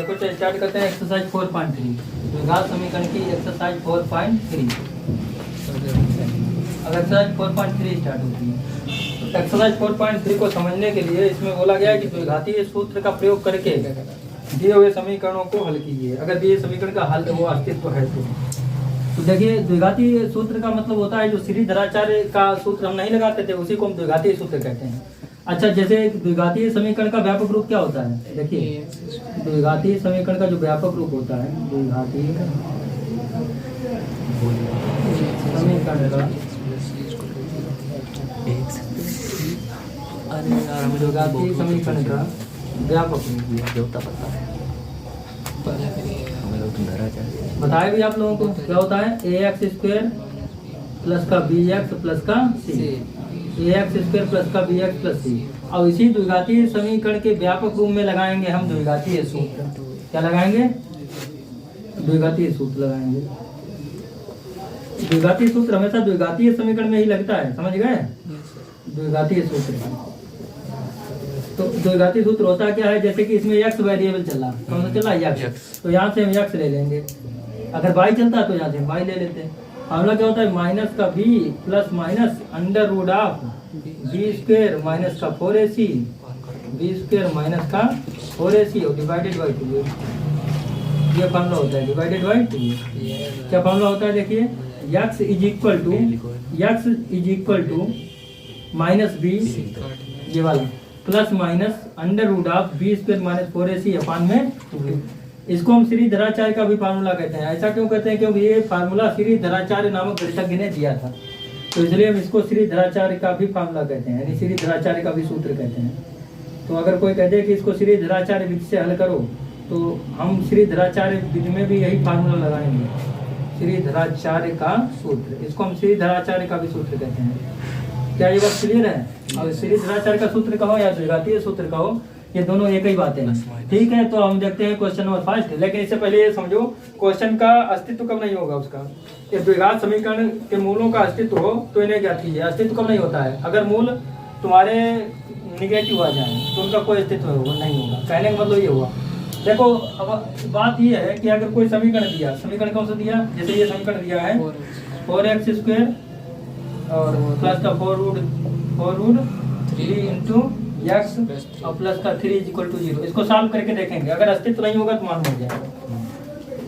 देखो तो स्टार्ट करते हैं एक्सरसाइज 4.3 द्विघात समीकरण की एक्सरसाइज 4.3। अब एक्सरसाइज 4.3 स्टार्ट होती है। तो एक्सरसाइज 4.3 को समझने के लिए इसमें बोला गया है कि द्विघातीय सूत्र का प्रयोग करके दिए हुए समीकरणों को हल कीजिए। अगर दिए समीकरण का हल वो अस्तित्व है तो देखिए द्विघातीय सूत्र का मतलब होता है जो श्रीधराचार्य का सूत्र हम नहीं लगाते थे उसी को हम द्विघातीय सूत्र कहते हैं। अच्छा, जैसे द्विघातीय समीकरण का व्यापक रूप क्या होता है? देखिए द्विघातीय समीकरण का जो व्यापक रूप होता है द्विघातीय समीकरण का द्विघातीय समीकरण का व्यापक रूप बताए भी आप लोगों को क्या होता है? ax स्क्वायर प्लस का bx प्लस का c, ax स्क्वायर प्लस का bx प्लस c। अब इसी द्विघातीय समीकरण के व्यापक रूप में लगाएंगे हम द्विघातीय सूत्र। क्या लगाएंगे? द्विघातीय सूत्र लगाएंगे। द्विघातीय सूत्र हमेशा द्विघातीय समीकरण में ही लगता है, समझ गए? द्विघातीय सूत्र तो द्विघातीय सूत्र होता क्या है? जैसे कि इसमें x वेरिएबल चल रहा, कौन सा चल रहा है? x। तो यहाँ से हम x ले लेंगे। अगर y चलता है तो यहाँ से हम y ले लेते हैं। फॉर्मूला क्या होता है? माइनस का v plus minus under root of B square minus का 4ac, बी स्क्वायर माइनस का 4ac और डिवाइडेड बाई 2। ये फॉर्मूला होता है डिवाइडेड बाई 2। क्या फॉर्मूला होता है? देखिए x is equal to minus B, ये वाला plus minus under root of B square minus 4ac upon में 2। इसको हम श्रीधराचार्य का भी फार्मूला कहते हैं। ऐसा क्यों कहते हैं? क्योंकि ये फार्मूला श्रीधराचार्य नामक गणितज्ञ ने दिया था, तो इसलिए हम इसको श्रीधराचार्य का भी फार्मूला कहते हैं, यानी श्रीधराचार्य का भी सूत्र कहते हैं। तो अगर कोई कह दे कि इसको श्रीधराचार्य विधि से हल करो तो हम श्रीधराचार्य विधि में भी यही फार्मूला लगाएंगे, श्रीधराचार्य का सूत्र। इसको हम श्रीधराचार्य का भी सूत्र कहते हैं। क्या ये बात क्लियर है? अब श्रीधराचार्य का सूत्र कहो या द्विघातीय सूत्र कहो, ये दोनों एक ही बात है। ठीक है, तो हम देखते हैं क्वेश्चन नंबर 1। लेकिन इससे पहले ये समझो क्वेश्चन का अस्तित्व कब नहीं होगा उसका। ये द्विघात समीकरण के मूलों का अस्तित्व हो तो इन्हें ज्ञात कीजिए। अस्तित्व कब नहीं होता है? अगर मूल तुम्हारे निगेटिव आ जाए तो उनका कोई अस्तित्व होगा नहीं होगा। कहने का मतलब ये हुआ। देखो अब बात ये है कि अगर कोई समीकरण दिया, समीकरण कौन सा दिया? जैसे ये समीकरण दिया है 4x स्क्वायर और प्लस का 4 रूट 3 इंटू एक्स और प्लस का 3 इज इक्वल टू 0। इसको सॉल्व करके देखेंगे। अगर अस्तित्व नहीं होगा तो मालूम हो जाएगा।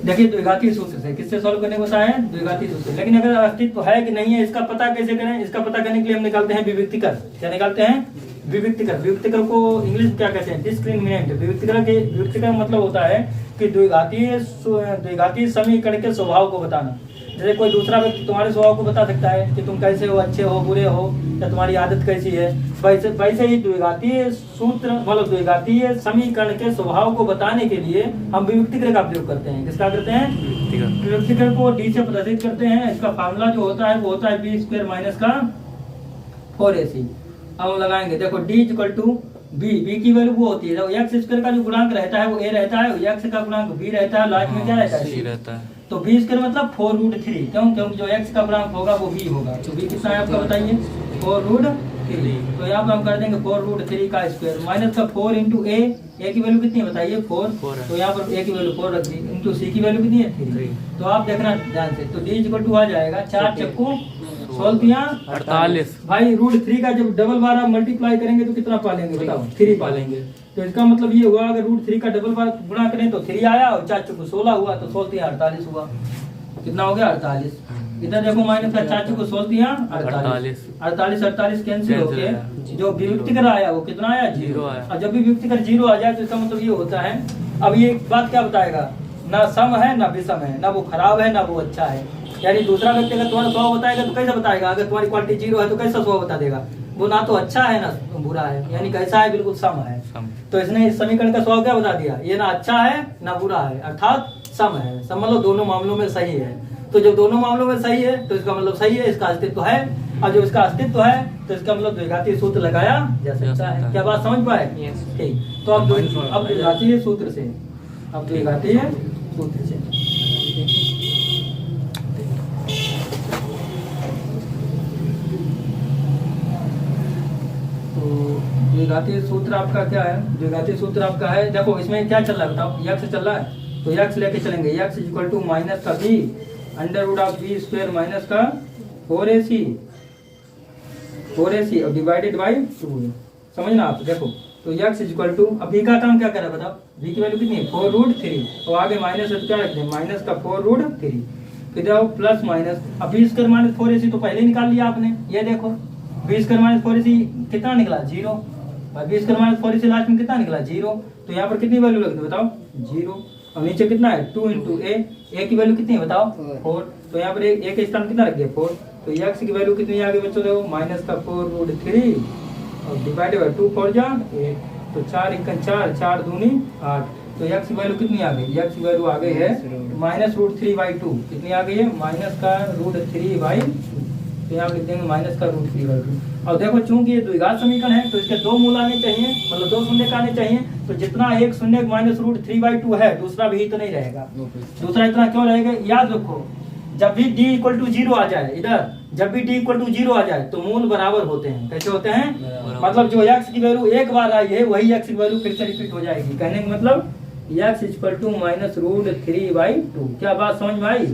देखिए द्विघातीय सूत्र से किससे सॉल्व करने को बताया है? द्विघातीय सूत्र से। लेकिन अगर अस्तित्व है कि नहीं है इसका पता कैसे करें? इसका पता करने के लिए हम निकालते हैं विविक्तिकर। क्या निकालते हैं? विविक्तिकर। विविक्तिकर को इंग्लिश में क्या कहते हैं? डिस्क्रिमिनेंट। विविक्तिकर मतलब होता है कि द्विघातीय समीकरण के स्वभाव को बताना। जैसे कोई दूसरा व्यक्ति तुम्हारे स्वभाव को बता सकता है कि तुम कैसे हो, अच्छे हो, बुरे हो, या तुम्हारी आदत कैसी है। वैसे ही द्विघातीय सूत्र मतलब द्विघातीय समीकरण के स्वभाव को बताने के लिए हम विविक्तिकर का प्रयोग करते हैं। किसका करते हैं? विविक्तिकर को डी से प्रदर्शित करते हैं। इसका फार्मूला जो होता है वो होता है बी स्क्वायर माइनस का 4ac। अब हम लगाएंगे, देखो डी इक्वल टू बी की वैल्यू वो होती है जब एक्स स्क्वायर का जो गुणांक रहता है वो a रहता है, एक्स का गुणांक b रहता है, लास्ट में क्या रहता है? c रहता है। तो बी स्क्वायर मतलब 4 रूट 3। क्यों? क्योंकि जो x का गुणांक होगा वो b होगा। तो b कितना है आपका बताइए? 4 रूट 3। तो यहाँ पे हम कर देंगे 4 रूट 3 का स्क्वायर माइनस का 4 इंटू a की वैल्यू कितनी है बताइए? 4। तो यहाँ पर a की वैल्यू 4 रख दी इंटू c की वैल्यू कितनी है? 3। तो आप देखना ध्यान से, तो d इक्वल टू आ जाएगा 4 चक्कू 48। भाई रूट 3 का जब डबल बार आप मल्टीप्लाई करेंगे तो कितना पालेंगे बताओ? 3 पालेंगे। तो इसका मतलब ये हुआ अगर रूट 3 का डबल बार गुणा करें तो 3 आया और 4 चक्कू 16 हुआ, तो 16 48 हुआ। कितना हो गया? 48। इधर देखो माइनस का 4 चक्कू 16 48 कैंसिल हो गए। जो विविक्तिकर आया वो कितना आया? 0 आया। और जब भी विविक्तिकर 0 आ जाए तो इसका मतलब ये होता है, अब ये बात क्या बताएगा? ना सम है ना विषम है, ना वो खराब है ना वो अच्छा है। यानी दूसरा व्यक्ति अगर तुम्हारा स्वभाव बताएगा तो कैसे बताएगा? अगर तुम्हारी क्वालिटी 0 है तो कैसा स्वभाव बता देगा? वो ना तो अच्छा है ना बुरा है, यानी कैसा है? बिल्कुल सम है। तो इसने इस समीकरण का स्वभाव क्या बता दिया? ये ना अच्छा है ना बुरा है, अर्थात सम है। सम मतलब दोनों मामलों में सही है। तो जब दोनों मामलों में सही है तो इसका मतलब सही है, इसका अस्तित्व है। और जो इसका अस्तित्व है तो इसका मतलब द्विघातीय सूत्र लगाया जा सकता है। क्या बात समझ पाए? ठीक। तो अब द्विघातीय सूत्र से द्विघातीय सूत्र आपका क्या है? द्विघातीय सूत्र आपका है, देखो इसमें क्या चल रहा है बताओ, यक्स चल रहा है तो यक्स लेके चलेंगे, यक्स इक्वल टू माइनस का B under root of B square minus का 4ac और डिवाइडेड बाई 2, समझना आप। देखो तो यक्स इक्वल टू, अब बी का काम क्या कर रहा है बताओ, बी की वैल्यू कितनी है 4√3, तो आगे माइनस है तो क्या रख दें माइनस का 4√3, फिर आओ प्लस माइनस, अब बी स्क्वायर माइनस 4ac तो पहले निकाल लिया आपने, ये देखो बी स्क्वायर माइनस 4ac कितना निकला 0, और B square minus 4ac last में कितना निकला 0, तो यहाँ पर कितनी वैल्यू लगती है बताओ 0, और नीचे कितना है 2 इंटू ए की वैल्यू कितनी है बताओ 4, तो यहाँ पर ए के स्थान कितना रख दिया 4, तो यक्स की वैल्यू कितनी आगे बच्चों देखो माइनस का 4√3 और डिवाइडेड बाई 2 4 जा 8, तो 4 1 4 4 दूनी 8, तो यक्स की वैल्यू कितनी आ गई, यक्स की वैल्यू आ गई है -√3/2, कितनी आ गई है माइनस का √3/2, तो यहाँ लिख देंगे माइनस का √3/2। और देखो चूंकि ये द्विघात समीकरण है तो इसके दो मूल आने चाहिए, मतलब दो शून्य आने चाहिए, तो जितना एक शून्य -√3/2 है दूसरा भी तो नहीं रहेगा, दूसरा इतना क्यों रहेगा, याद रखो जब भी d इक्वल टू 0 आ जाए, इधर जब भी d इक्वल टू 0 आ जाए तो मूल बराबर होते हैं, कैसे होते हैं, मतलब जो x की वैल्यू एक बार आई है वही x की वैल्यू फिर से रिपीट हो जाएगी, कहने का मतलब x इक्वल टू -√3/2, क्या बात समझ में आई।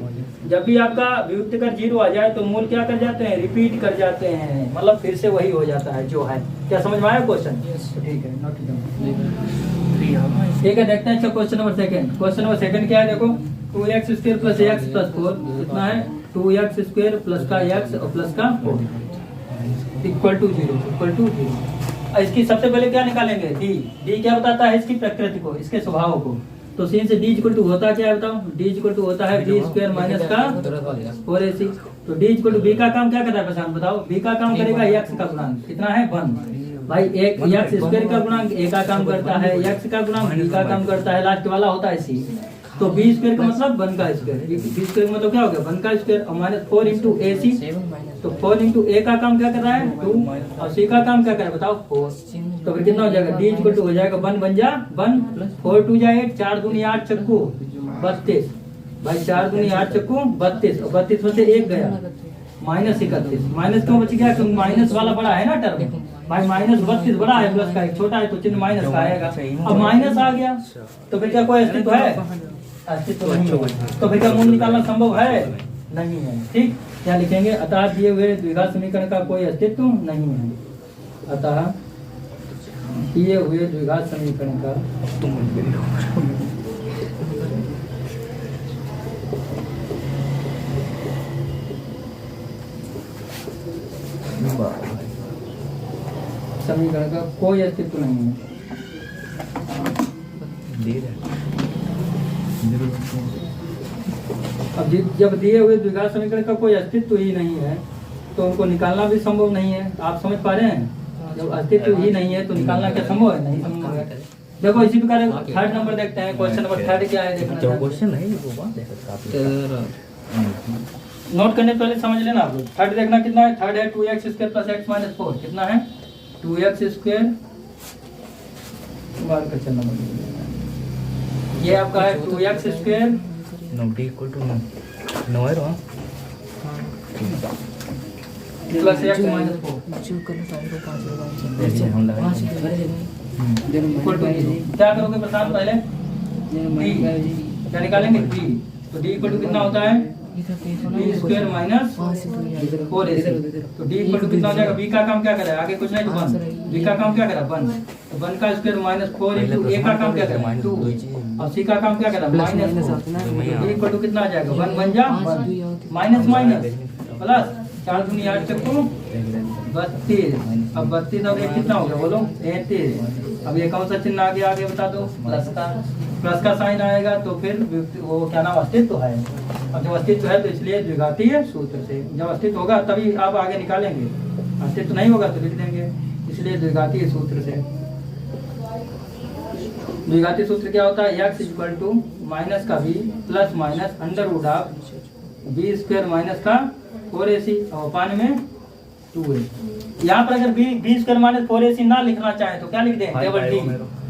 जब भी आपका व्युत्क्रम 0 आ जाए तो मूल क्या कर जाते हैं रिपीट कर जाते हैं, मतलब फिर से वही हो जाता है जो है, क्या समझ में आया क्वेश्चन, ठीक है नोट ठीक है। देखते हैं question number second, question number second क्या है देखो 2x² प्लस x प्लस 4 कितना है 2x² प्लस का x और प्लस का 4 इक्वल टू 0। इसकी सबसे पहले क्या निकालेंगे d क्या बताता है इसकी प्रकृति को, इसके स्वभाव को, तो सीन से d इक्वल टू होता क्या है बताओ, d इक्वल टू होता है b² माइनस का 4ac, तो d इक्वल टू b का काम क्या करता है पहचान बताओ, b का काम करेगा x का गुणांक कितना है 1 भाई, एक x² का गुणांक a का काम करता है, x का गुणांक b का काम करता है, लास्ट वाला होता है c, तो b² का मतलब 1 का स्क्वायर, b² का मतलब क्या हो गया 1 का स्क्वायर और -4 इंटू ac, तो 4 इंटू a का काम क्या कर रहा है 2 और c का काम क्या कर रहा है बताओ 4, तो फिर कितना हो जाएगा d इक्वल टू हो जाएगा 1 बन जा 1 4 2 जा 8 4 दूनी 8 चक्कू 32 भाई, 4 दूनी 8 चक्कू 32 और 32 में से 1 गया -31, माइनस क्यों बच गया क्योंकि माइनस वाला बड़ा है ना टर्म भाई, -32 बड़ा है प्लस का एक छोटा है तो चिन्ह माइनस का आएगा, अब माइनस आ गया तो फिर क्या कोई अस्तित्व है, अस्तित्व नहीं है, तो फिर क्या मूल निकालना संभव है नहीं है, ठीक, क्या लिखेंगे अतः दिए हुए द्विघात समीकरण का कोई अस्तित्व नहीं है, अतः दिए हुए द्विघात समीकरण का समीकरण का कोई अस्तित्व नहीं है। अब जब दिए हुए द्विघात समीकरण का कोई अस्तित्व ही नहीं है तो उनको निकालना भी संभव नहीं है, आप समझ पा रहे हैं, जब अस्तित्व ही नहीं है तो निकालना क्या संभव है, नहीं संभव है। देखो इसी प्रकार थर्ड नंबर देखते हैं, क्वेश्चन नंबर थर्ड क्या है देखना, क्वेश्चन है नोट करने पहले समझ लेना आप लोग। थर्ड देखना कितना है, थर्ड है 2x² प्लस x माइनस 4 कितना है 2x², ये आपका है 2x² प्लस x माइनस 4 क्या करोगे प्रशांत पहले क्या निकालेंगे d, तो d इक्वल टू कितना होता है b² माइनस 4ac, तो d इक्वल टू कितना हो जाएगा, b का काम क्या करे आगे कुछ नहीं तो 1, b का काम क्या करा 1, तो 1 का स्क्वायर माइनस 4 इंटू a का काम क्या करा 2 और c का काम क्या करा -4, d इक्वल टू कितना आ जाएगा 1 बन जा माइनस माइनस प्लस 4 दूनी 8 चक्कू 32, अब 32 और 1 कितना हो गया बोलो 33, अब ये कौन सा चिन्ह आ गया आगे बता दो, प्लस का साइन आएगा तो फिर वो क्या नाम अस्तित्व है, अब जब अस्तित्व है तो इसलिए द्विघातीय सूत्र से, जब अस्तित्व होगा तभी आप आगे निकालेंगे, अस्तित्व नहीं होगा तो लिख देंगे, इसलिए द्विघातीय सूत्र से। द्विघातीय सूत्र क्या होता है, x इक्वल टू माइनस का b plus minus under root of b² minus का 4ac और अपान में 2a। यहाँ पर अगर b² माइनस 4ac ना लिखना चाहे तो क्या लिख दें केवल d,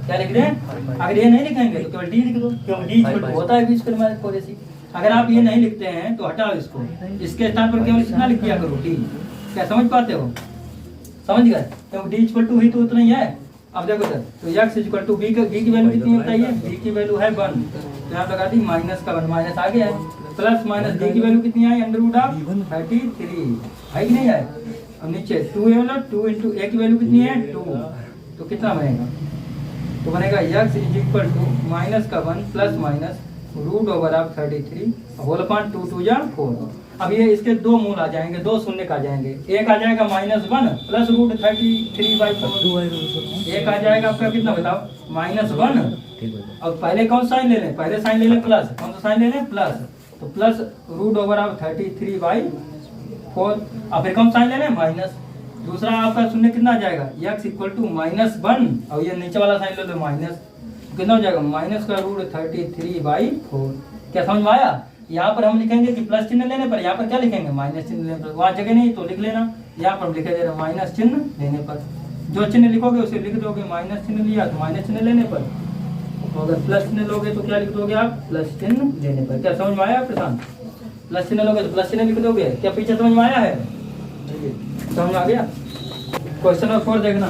क्या लिख दें, अगर ये नहीं लिखेंगे तो केवल d लिख दो, क्योंकि d इक्वल टू होता है b² माइनस 4ac। अगर आप ये नहीं लिखते हैं तो हटाओ इसको, इसके स्थान पर केवल इतना लिख दिया करो d, क्या समझ पाते हो, समझ गए, क्योंकि d इक्वल टू ही तो उतना ही है, अब देखो सर, तो x इक्वल टू बी की वैल्यू कितनी होता है? बी की वैल्यू है 1, तो यहाँ लगा दी माइनस का 1, माइनस आ गया है, प्लस माइनस डी की वैल्यू कितनी आई? अंडर रूट ऑफ 33 है कि नहीं है? अब नीचे 2 है, मतलब 2 इंटू ए की वैल्यू कितनी है? 2, तो कितना बनेगा? तो बनेगा x is equal to minus का 1 plus minus root over of 33 whole upon 2 2 जा 4। अब ये इसके दो मूल आ जाएंगे, दो शून्य आ जाएंगे, एक आ जाएगा -1 प्लस रूट 33/4, एक आ जाएगा आपका कितना बताओ? -1। अब पहले कौन साइन ले लें? पहले साइन ले लें प्लस, कौन सा साइन ले लें? प्लस, तो प्लस रूट ओवर ऑफ 33/4। अब फिर कौन साइन ले लें? माइनस। दूसरा आपका शून्य कितना आ जाएगा? x इक्वल टू -1, और ये नीचे वाला साइन ले लो माइनस, कितना हो जाएगा? माइनस का रूट 33/4। क्या समझ में आया? यहाँ पर हम लिखेंगे कि प्लस चिन्ह लेने पर, यहाँ पर क्या लिखेंगे? माइनस चिन्ह लेने पर। वहाँ जगह नहीं तो लिख लेना, यहाँ पर हम लिखे दे रहे हैं माइनस चिन्ह लेने पर। जो चिन्ह लिखोगे उसे लिख दोगे, माइनस चिन्ह लिया तो माइनस चिन्ह लेने पर, तो अगर प्लस चिन्ह लोगे तो क्या लिख दोगे आप? प्लस चिन्ह लेने पर। क्या समझ में आया प्रशांत? प्लस चिन्ह लोगे तो प्लस चिन्ह लिख दोगे। क्या पीछे समझ में आया है? समझ आ गया? क्वेश्चन नंबर 4 देखना।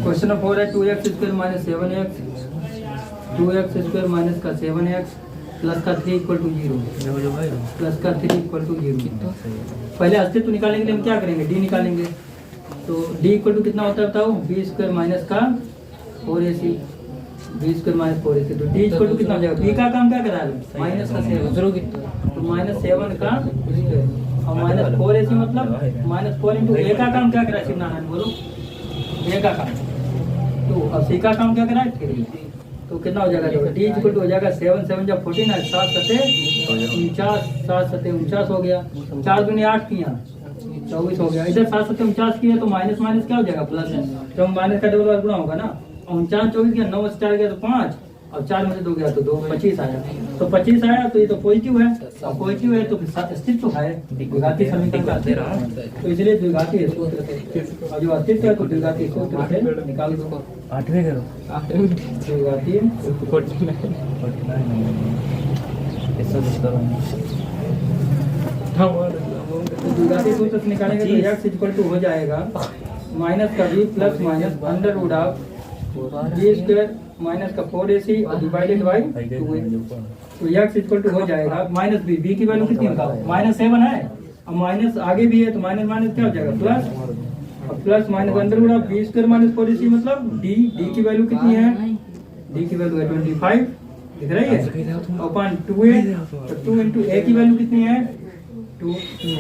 क्वेश्चन नंबर 4 है 2x square minus 7x, 2x square minus का 7x प्लस का 3 इक्वल टू 0, प्लस का 3 इक्वल टू 0। पहले अस्तित्व निकालने के लिए हम क्या करेंगे? डी निकालेंगे। तो डी इक्वल टू कितना होता है बताओ? बी स्क्वायर माइनस का 4ac, B square minus 4ac। तो डी इक्वल टू कितना हो जाएगा? बी का काम क्या करा लो? माइनस का 7, तो -7 का स्क्वायर और माइनस 4ac मतलब -4 इंटू ए का काम क्या करा? शिवनारायण बोलो, ए का काम। तो अब सी का काम क्या करा? 3। तो कितना हो जाएगा? देखो डी इक्वल टू हो जाएगा 7 7 जब 14 है, 7 7 49, 7 7 49 हो गया, 4 दूनी 8 किया 24 हो गया। इधर 7 7 49 किया तो माइनस माइनस क्या हो जाएगा? प्लस है, तो माइनस का डबल बार गुणा होगा ना। 49 24 गया, 9 4 गया तो 5, और 4 में से 2 गया तो 2, 25 आया। तो 25 आया तो ये तो पॉजिटिव है, और पॉजिटिव है तो अस्तित्व है, द्विघाती समीकरण का अस्तित्व है, तो इसलिए द्विघाती सूत्र से, और जो अस्तित्व है तो द्विघाती सूत्र से निकाल दो। 8वें करो, द्विघाती द्विघाती सूत्र से निकालेंगे तो x इक्वल टू हो जाएगा माइनस का b plus minus under root of b square minus का 4ac और डिवाइडेड बाई 2a। तो x इक्वल टू हो जाएगा माइनस b, b की वैल्यू कितनी बताओ? -7 है, और माइनस आगे भी है तो माइनस माइनस क्या हो जाएगा? प्लस, और plus minus under root of b square minus 4ac मतलब d, d की वैल्यू कितनी है? d की वैल्यू है 25, दिख रही है, अपॉन 2a, तो 2 इंटू a की वैल्यू कितनी है? 2,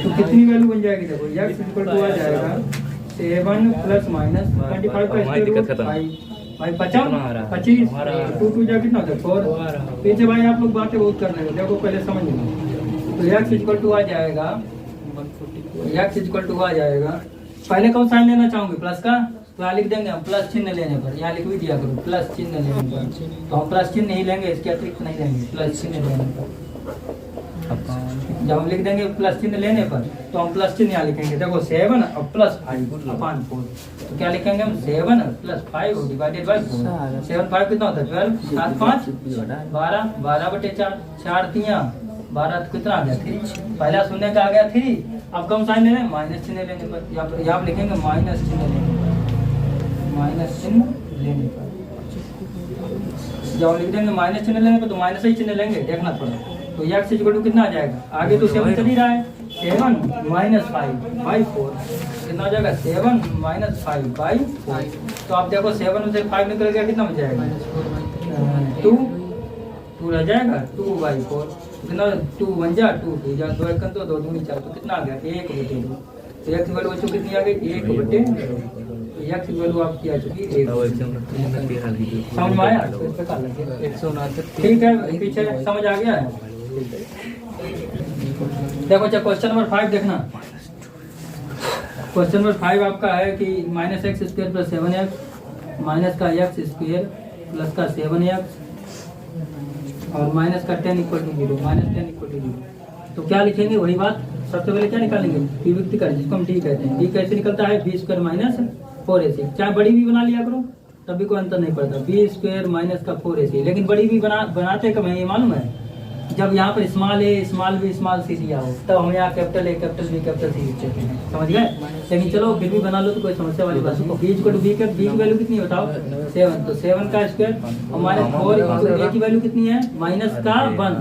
तो कितनी वैल्यू बन जाएगी? देखो x इक्वल टू आ जाएगा 7 प्लस माइनस 25 का स्क्वायर रूट 5 25 2 2 जा कितना होता है? 4। पीछे भाई आप लोग बातें बहुत कर रहे हो, देखो पहले समझ लो। तो x इक्वल टू आ जाएगा, x इक्वल टू आ जाएगा, पहले कौन साइन लेना चाहोगे? प्लस का, तो यहाँ लिख देंगे हम प्लस चिन्ह लेने पर, यहाँ लिख भी दिया करो प्लस चिन्ह लेने पर, तो हम प्लस चिन्ह नहीं लेंगे, इसके अतिरिक्त नहीं लेंगे, प्लस चिन्ह लेने पर। जब हम लिख देंगे प्लस चिन्ह लेने पर तो हम प्लस चिन्ह यहाँ लिखेंगे, देखो 7 और प्लस 5 अपॉन 4, तो क्या लिखेंगे हम? 7 प्लस 5 डिवाइडेड बाई 4। 7 5 कितना होता है? 12, 7 5 12, 12/4, 4 3 12, तो कितना आ गया? 3। पहला शून्य का आ गया 3। अब कम साइन ले रहे हैं? माइनस चिन्ह लेने पर, यहाँ लिखेंगे माइनस चिन्ह लेने पर, माइनस चिन्ह लेने पर। जब लिख देंगे माइनस चिन्ह लेने पर तो माइनस ही चिन्ह लेंगे, देखना थोड़ा। तो x इक्वल टू कितना आ जाएगा? आगे तो 7 चल ही रहा है, 7 माइनस 5/4 कितना हो जाएगा? 7 माइनस 5/4। तो आप देखो 7 में से 5 निकल गया, कितना हो जाएगा? 2 रह जाएगा, 2/4 कितना? 2 1 जा 2 2 जा 2 1 तो 2 2 4, तो कितना आ गया? 1/2। तो x की वैल्यू बच्चों कितनी आ गई? 1/2। x की वैल्यू आपकी आ चुकी है 1। समझ में आया? ठीक है, पीछे समझ आ गया है? देखो अच्छा क्वेश्चन नंबर 5 देखना। क्वेश्चन नंबर 5 आपका है कि -x square plus 7x minus का x स्क्वायर प्लस का 7x और माइनस का 10 इक्वल टू 0, -10 इक्वल टू 0। तो क्या लिखेंगे? वही बात, सबसे पहले क्या निकालेंगे? विभक्तिकर, जिसको हम डी कहते हैं। डी कैसे निकलता है? b स्क्वायर माइनस 4ac, चाहे बड़ी भी बना लिया करो तब भी कोई अंतर नहीं पड़ता। b स्क्वायर माइनस का 4ac, लेकिन बड़ी भी बनाते कब है ये मालूम है? जब यहाँ पर small A small B small C दिया हो तब हम यहाँ capital A capital B capital C लिखते हैं, समझ गए। लेकिन चलो फिर भी बना लो तो कोई समस्या वाली बात नहीं। बी इक्वल टू बी की वैल्यू कितनी है बताओ 7, तो 7 का स्क्वायर और माइनस 4 इंटू ए की वैल्यू कितनी है माइनस का 1,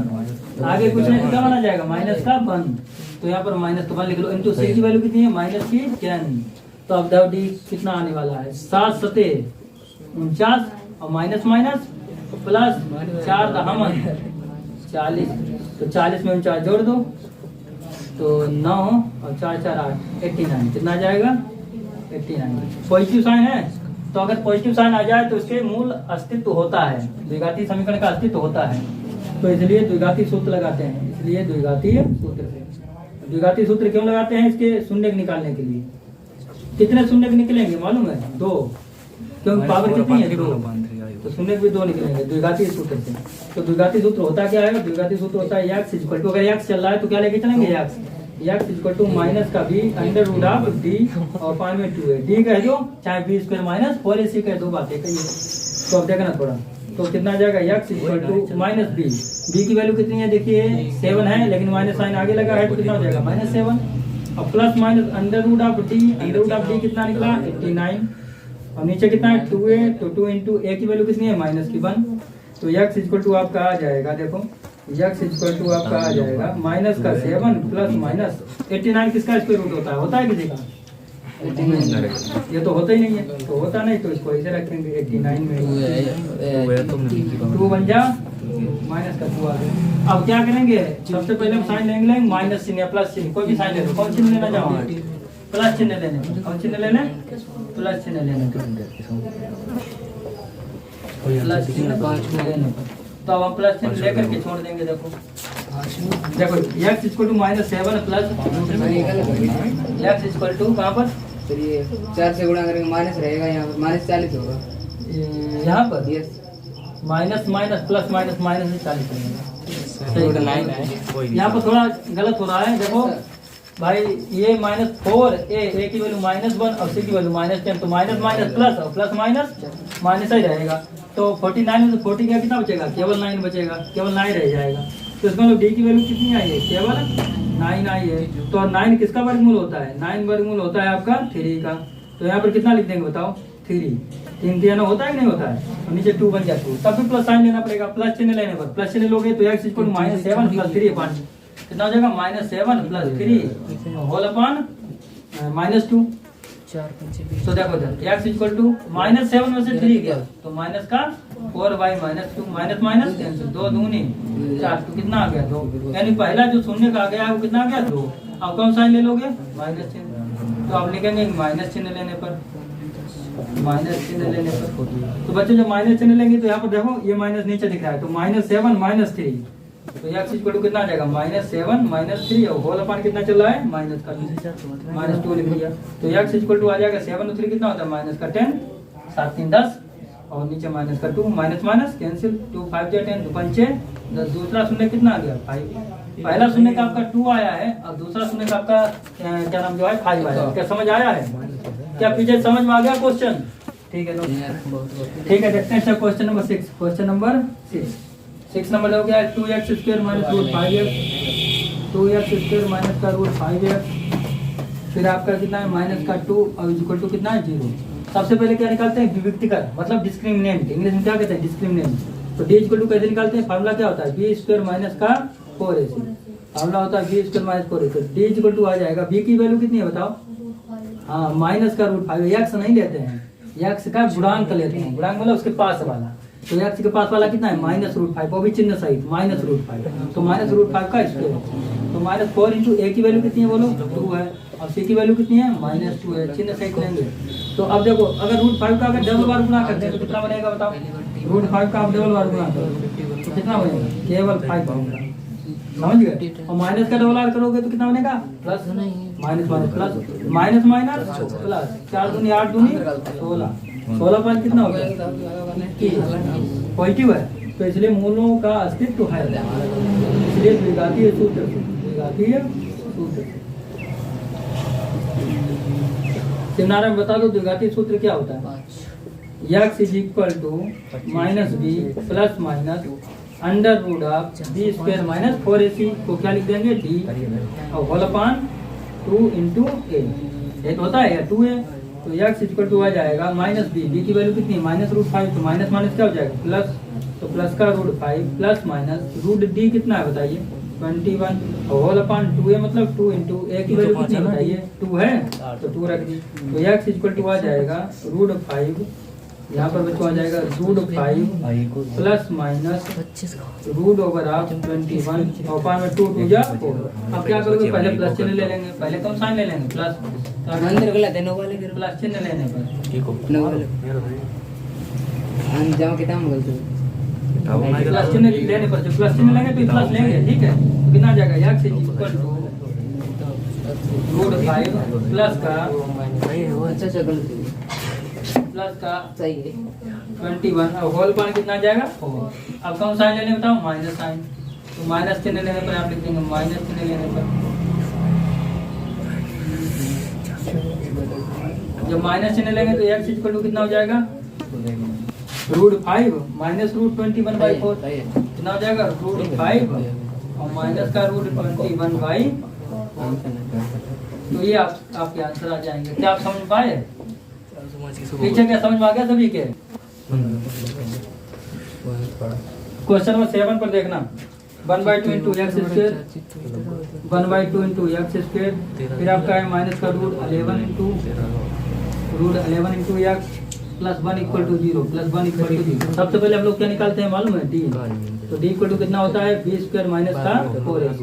आगे कुछ नहीं क्या बना जाएगा माइनस का 1, तो यहाँ पर माइनस का 1 लिख लो इंटू सी की वैल्यू कितनी है माइनस की 10, तो अब दाव डी कितना आने वाला है 7 सते 49 और माइनस माइनस प्लस 4 दहमन 40, तो 40 में 49 जोड़ दो तो 9 और 4 4 8 89, कितना आ जाएगा 89। पॉजिटिव साइन है तो अगर पॉजिटिव साइन आ जाए तो उसके मूल अस्तित्व होता है, द्विघातीय समीकरण का अस्तित्व होता है, तो इसलिए द्विघातीय सूत्र लगाते हैं। इसलिए द्विघातीय सूत्र क्यों लगाते हैं इसके शून्य निकालने के लिए। कितने शून्य निकलेंगे मालूम है 2, क्योंकि पावर कितनी है 2, तो शून्य भी 2 निकलेंगे द्विघातीय सूत्र से। तो द्विघातीय सूत्र होता क्या है, द्विघातीय सूत्र होता है x इक्वल टू, अगर x चल रहा है तो क्या लेके चलेंगे x इक्वल टू माइनस का b under root of d और पाई में 2 है, d कह दो चाहे b स्क्वायर माइनस 4ac कह दो, बातें कहिए। तो अब देखना थोड़ा, तो कितना आ जाएगा x equal to minus b की वैल्यू कितनी है देखिए 7 है, लेकिन माइनस साइन आगे लगा है तो कितना हो जाएगा -7 और plus minus under root of d कितना निकला 89 और नीचे कितना है 2a, तो 2 इंटू ए की वैल्यू कितनी है माइनस की 1, तो x इक्वल टू आपका आ जाएगा, देखो x इक्वल टू आपका आ जाएगा माइनस का 7 प्लस माइनस 89 किसका स्क्वायर रूट होता है किसी का, ये तो होता ही नहीं है, तो होता नहीं तो इसको ऐसे रखेंगे 89 में 2 बन जा माइनस का 2 आ गया। अब क्या करेंगे सबसे पहले हम साइन लेंगे माइनस चिन्ह या प्लस चिन्ह, कोई भी साइन ले लो, कौन चिन्ह लेना चाहोगे प्लस चिन्ह लेने, कौन चिन्ह लेने प्लस चिन्ह लेने, प्लस चिन्ह लेने पर तो अब हम प्लस चिन्ह लेकर के छोड़ देंगे। देखो x equal to -7 plus x equal to कहाँ पर, तो ये 4 से गुणा करेंगे माइनस रहेगा, यहाँ पर -40 होगा, यहाँ पर yes minus minus plus minus minus से 40 रहेगा। यहाँ पर थोड़ा गलत हो रहा है, देखो भाई ये -4 ए की वैल्यू -1 और सी की वैल्यू -10, तो माइनस माइनस प्लस और प्लस माइनस माइनस ही रहेगा, तो 49 में से 40 का कितना बचेगा केवल 9 बचेगा, केवल 9 रह जाएगा, तो इसमें डी की वैल्यू कितनी आई है केवल 9 आई है। तो 9 किसका वर्गमूल होता है 9 वर्गमूल होता है आपका 3 का, तो यहाँ पर कितना लिख देंगे बताओ 3 3 होता है कि नहीं होता है, और नीचे 2 बन जाए 2, तब भी प्लस साइन लेना पड़ेगा, प्लस चिन्ह लेने पर प्लस चिन्ह लोगे तो x इक्वल टू -7 प्लस 3 5 कितना हो जाएगा -7 प्लस 3 होल अपॉन -2, तो देखो x इक्वल टू -7 में से 3 गया तो माइनस का 4y -2 माइनस माइनस कैंसिल 2 दूनी 4, तो कितना आ गया 2, यानी पहला जो शून्य का आ गया है वो कितना आ गया 2। अब कौन साइन ले लोगे माइनस चिन्ह, तो आप लिखेंगे माइनस चिन्ह लेने पर, माइनस चिन्ह लेने पर, तो बच्चे जब माइनस चिन्ह लेंगे तो यहाँ पर देखो ये माइनस नीचे दिख रहा है, तो -7 -3 तो x इक्वल टू कितना आ जाएगा -7 -3 और होल अपॉन कितना चल रहा है माइनस का -2 लिख दिया, तो x इक्वल टू आ जाएगा 7 और 3 कितना होता है माइनस का 10 7 3 10 और नीचे माइनस का 2 माइनस माइनस कैंसिल 2 5 जा 10 2 5 6 10, दूसरा शून्य कितना आ गया 5, पहला शून्य का आपका 2 आया है और दूसरा शून्य का आपका क्या नाम जो है 5 आया है, क्या समझ आया है, क्या पीछे समझ में आ गया क्वेश्चन, ठीक है ठीक है। देखते हैं question number 6, question number 6 number हो गया 2x square minus root 5x, 2x square minus का रूट 5x, फिर आपका कितना है माइनस का 2 और इक्वल टू कितना है 0। सबसे पहले क्या निकालते हैं विविक्तिकर, मतलब डिस्क्रिमिनेंट, इंग्लिश में क्या कहते हैं डिस्क्रिमिनेंट, तो d इक्वल टू कैसे निकालते हैं, फार्मूला क्या होता है b स्क्वायर माइनस का 4ac, फार्मूला होता है b स्क्वायर माइनस 4ac, तो d इक्वल टू आ जाएगा b की वैल्यू कितनी है बताओ, हाँ माइनस का रूट 5, x नहीं लेते हैं, x का गुणांक लेते हैं, गुणांक मतलब उसके पास वाला, तो x के पास वाला कितना है -√5, वो भी चिन्ह सहित -√5, तो -√5 का स्क्वायर, तो -4 इंटू ए की वैल्यू कितनी है बोलो 2 है और सी की वैल्यू कितनी है -2 है, चिन्ह सहित लेंगे। तो अब देखो अगर √5 का अगर डबल बार गुणा करते हैं तो कितना बनेगा बताओ, √5 का आप डबल बार गुणा करो तो कितना बनेगा केवल 5 बनेगा, समझ गए, और माइनस का डबल बार करोगे तो कितना बनेगा plus minus minus plus minus minus plus 4 दूनी 8 दूनी 16 पर कितना हो गया पॉजिटिव है, तो इसलिए मूलों का अस्तित्व है, इसलिए द्विघातीय सूत्र सिमनारायण बता दो द्विघातीय सूत्र क्या होता है, x is equal to -b plus minus under root of B square minus 4ac को क्या लिख देंगे डी और होल अपान 2 इंटू ए। एक होता है या 2 है तो x इक्वल टू आ जाएगा माइनस बी की वैल्यू कितनी है -√5 तो माइनस माइनस क्या हो जाएगा प्लस, तो प्लस का √5 प्लस माइनस रूट डी कितना है बताइए 21 और होल अपान 2 है मतलब 2 इंटू ए की वैल्यू कितनी है बताइए 2 है तो 2 रख दी तो x इक्वल टू आ जाएगा √5 यहाँ पर बच्चों आ जाएगा √5 plus minus root over of 21 और अपान में 2 2 जा 4। अब क्या करोगे पहले प्लस चिन्ह ले लेंगे, पहले तो हम साइन ले लेंगे प्लस अंदर गलत है नो वाले फिर प्लस चिन्ह लेने पर नो वाले जाओ किताब गलत है प्लस चिन्ह लेने पर जब प्लस चिन्ह लेंगे तो प्लस लेंगे ठीक है तो कितना आ जाएगा x इक्वल टू √5 प्लस का अच्छा गलत है प्लस का सही है 21 और होल पान कितना आ जाएगा 4। अब कौन साइन लेने बताओ माइनस साइन तो माइनस चिन्ह लेने पर आप लिख देंगे माइनस चिन्ह लेने पर जब माइनस चिन्ह लेंगे तो x इक्वल टू कितना हो जाएगा √5 माइनस √21/4 कितना हो जाएगा √5 और माइनस का √21/4 तो ये आपके आंसर आ जाएंगे। क्या आप समझ पाए पीछे क्या समझ में आ गया सभी के? क्वेश्चन नंबर 7 पर देखना 1/2 into x square 1/2 into x square फिर आपका है माइनस का √11 into x plus 1 equal to 0 plus 1 equal to 0। सबसे पहले हम लोग क्या निकालते हैं मालूम है डी तो डी इक्वल टू कितना होता है बी स्क्वायर माइनस का 4ac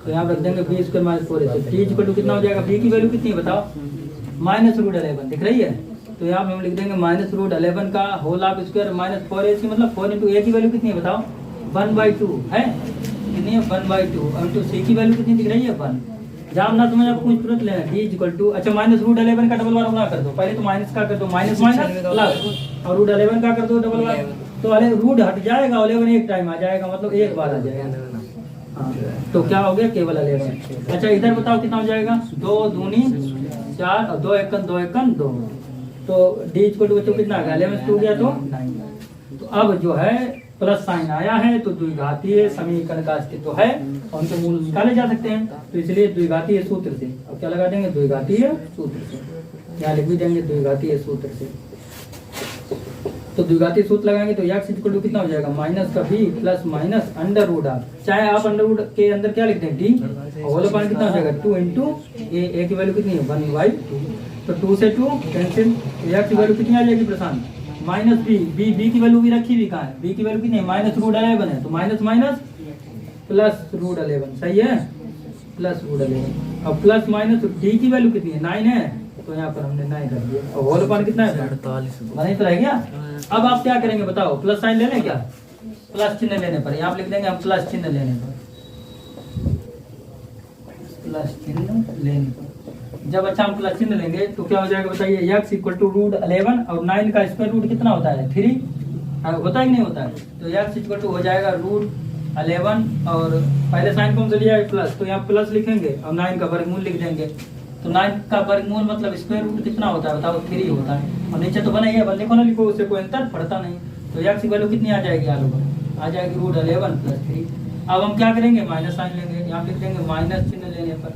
तो यहाँ रख देंगे B square minus 4ac D equal to कितना हो जाएगा बी की वैल्यू कितनी है बताओ -√11 दिख रही है तो यहाँ पे हम लिख देंगे -√11 का whole of square minus 4ac मतलब 4 इंटू ए की वैल्यू कितनी है बताओ 1/2 है कितनी है 1/2 और इंटू सी की वैल्यू कितनी दिख रही है 1। जहाँ ना तुम्हें आपको कुछ तुरंत लेना डी इक्वल टू अच्छा -√11 का डबल बार गुणा कर दो पहले तो माइनस का कर दो माइनस माइनस प्लस और √11 का कर दो डबल बार तो अरे रूट हट जाएगा 11 एक टाइम आ जाएगा मतलब एक बार आ जाएगा हाँ, तो क्या हो गया केवल 11। अच्छा इधर बताओ कितना हो जाएगा 2 दूनी 4 और 2 एकन 2 एकन 2 तो डी इक्वल टू बच्चों कितना आ गया 11 टू गया तो 9। तो अब जो है प्लस साइन आया है तो द्विघातीय समीकरण का अस्तित्व है और उनके मूल निकाले जा सकते हैं तो इसलिए द्विघातीय सूत्र से अब क्या लगा देंगे द्विघातीय सूत्र से यहाँ लिख भी देंगे द्विघातीय सूत्र से। तो द्विघातीय सूत्र लगाएंगे तो x इक्वल टू कितना हो जाएगा माइनस का b plus minus under root of चाहे आप अंडर रूट के अंदर क्या लिखते हैं d और होल अपान कितना हो जाएगा 2 इंटू ए की वैल्यू कितनी है 1/2 तो 2 से 2 कैंसिल x की वैल्यू कितनी आ जाएगी प्रशांत माइनस b की वैल्यू भी रखी हुई कहाँ है b की वैल्यू कितनी है -√11 है तो माइनस माइनस प्लस √11 सही है प्लस √11 अब प्लस माइनस d की वैल्यू कितनी है 9 है तो यहाँ पर हमने 9 कर दिया और होल अपान कितना है 48 वहीं तो रह गया। अब आप क्या करेंगे बताओ प्लस साइन ले लें क्या प्लस चिन्ह लेने पर यहाँ लिख देंगे हम प्लस चिन्ह लेने पर प्लस चिन्ह लेने पर जब अच्छा हम प्लस चिन्ह लेंगे तो क्या हो जाएगा बताइए x इक्वल टू √11 और 9 का स्क्वायर रूट कितना होता है 3 होता है कि नहीं होता है तो x इक्वल टू हो जाएगा √11 और पहले साइन कौन सा लिया है प्लस तो यहाँ प्लस लिखेंगे और 9 का वर्गमूल लिख देंगे तो 9 का वर्गमूल मतलब स्क्वायर रूट कितना होता है बताओ 3 होता है और नीचे तो बना ही है लिखो ना लिखो उससे कोई अंतर पड़ता नहीं तो x की वैल्यू कितनी आ जाएगी आलू आ जाएगी √11 प्लस 3। अब हम क्या करेंगे माइनस साइन लेंगे यहाँ लिख देंगे माइनस चिन्ह लेने पर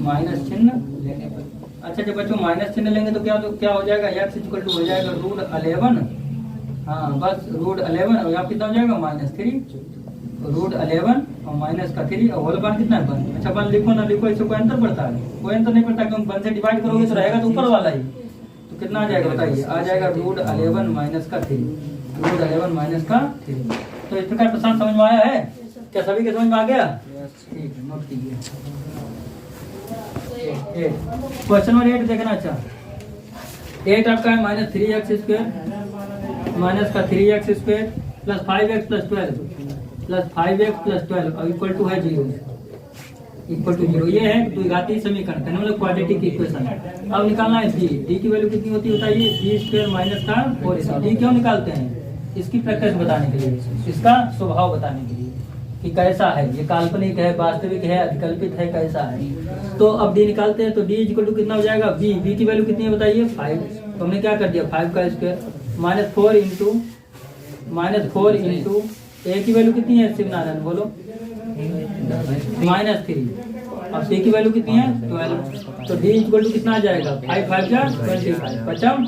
माइनस चिन्ह लेने पर अच्छा जब बच्चों माइनस चिन्ह लेंगे तो क्या हो जाएगा x इक्वल टू हो जाएगा √11 हाँ बस √11 और यहाँ कितना हो जाएगा -3 √11 और माइनस का 3 और होल अपान कितना है 1। अच्छा 1 लिखो ना लिखो इससे कोई अंतर पड़ता है कोई अंतर नहीं पड़ता क्योंकि 1 से डिवाइड करोगे तो रहेगा तो ऊपर वाला ही तो कितना आ जाएगा बताइए आ जाएगा √11 माइनस का 3 √11 माइनस का 3। तो इस प्रकार प्रश्न समझ में आया है क्या सभी के समझ में आ गया ठीक है नोट कीजिए। क्वेश्चन नंबर 8 देखना अच्छा 8 आपका है -3x² माइनस का 3x² plus 5x plus 12 plus 5x plus 12 और इक्वल टू है 0 इक्वल टू 0 ये है द्विघातीय समीकरण कहने मतलब क्वाड्रेटिक इक्वेशन। अब निकालना है डी की वैल्यू कितनी होती है बताइए b² माइनस का 4ac डी क्यों निकालते हैं इसकी प्रैक्टिस बताने के लिए इसका स्वभाव बताने के लिए कि कैसा है ये काल्पनिक है वास्तविक है अधिकल्पित है कैसा है। तो अब डी निकालते हैं तो डी इक्वल टू कितना हो जाएगा बी की वैल्यू कितनी है बताइए 5 तो हमने क्या कर दिया 5 का स्क्वायर -4 इंटू ए की वैल्यू कितनी है शिवनारायण बोलो? -3। अब सी की वैल्यू कितनी है? 12। तो डी इक्वल टू कितना आ जाएगा? 5 5 जा 25,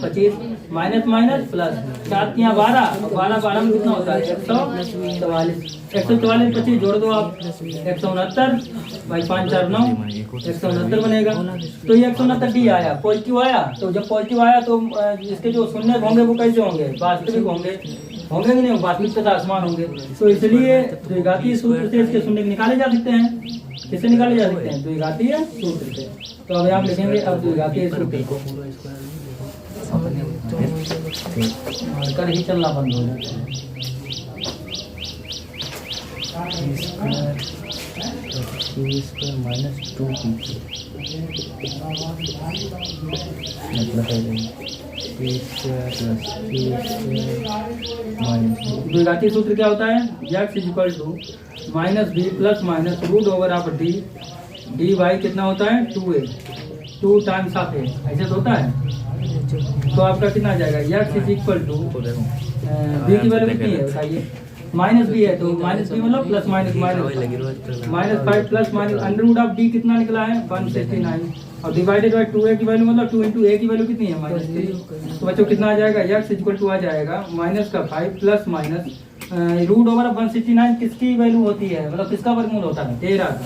25 माइनस माइनस प्लस 4 यहाँ 12, 12 में कितना होता है? 144। 144 25 जोड़ दो आप, 169 भाई 5 4 9, 169 बनेगा। तो ये 169 डी आया, पॉजिटिव आया। तो जब पॉजिटिव आया तो इसके जो शून्य होंगे वो कैसे होंगे? वास्तविक होंगे कि नहीं? वास्तविक तथा आसमान होंगे। तो इसलिए द्विघातीय सूत्र से इसके शून्य निकाले जा सकते हैं। किससे निकाले जा सकते हैं? द्विघातीय सूत्र से। तो अब आप लिखेंगे अब द्विघातीय सूत्र को कर ही चलना बंद हो जाता है। द्विघातीय सूत्र क्या होता है? x equal to -b plus minus root over of D, D Y कितना होता है? 2a, 2 टाइम्स ऑफ a, ऐसे तो होता है। तो आपका कितना आ जाएगा? x इक्वल टू b की वैल्यू कितनी है बताइए? -b है, तो -b मतलब plus minus -5 plus minus under root of D कितना निकला है? 169 और डिवाइडेड बाय 2a की वैल्यू मतलब 2 इंटू a की वैल्यू कितनी है? -3। तो बच्चों कितना आ जाएगा? x इक्वल टू आ जाएगा -5 प्लस माइनस रूट ओवर 169 किसकी वैल्यू होती है? मतलब किसका वर्गमूल होता है? 13 का।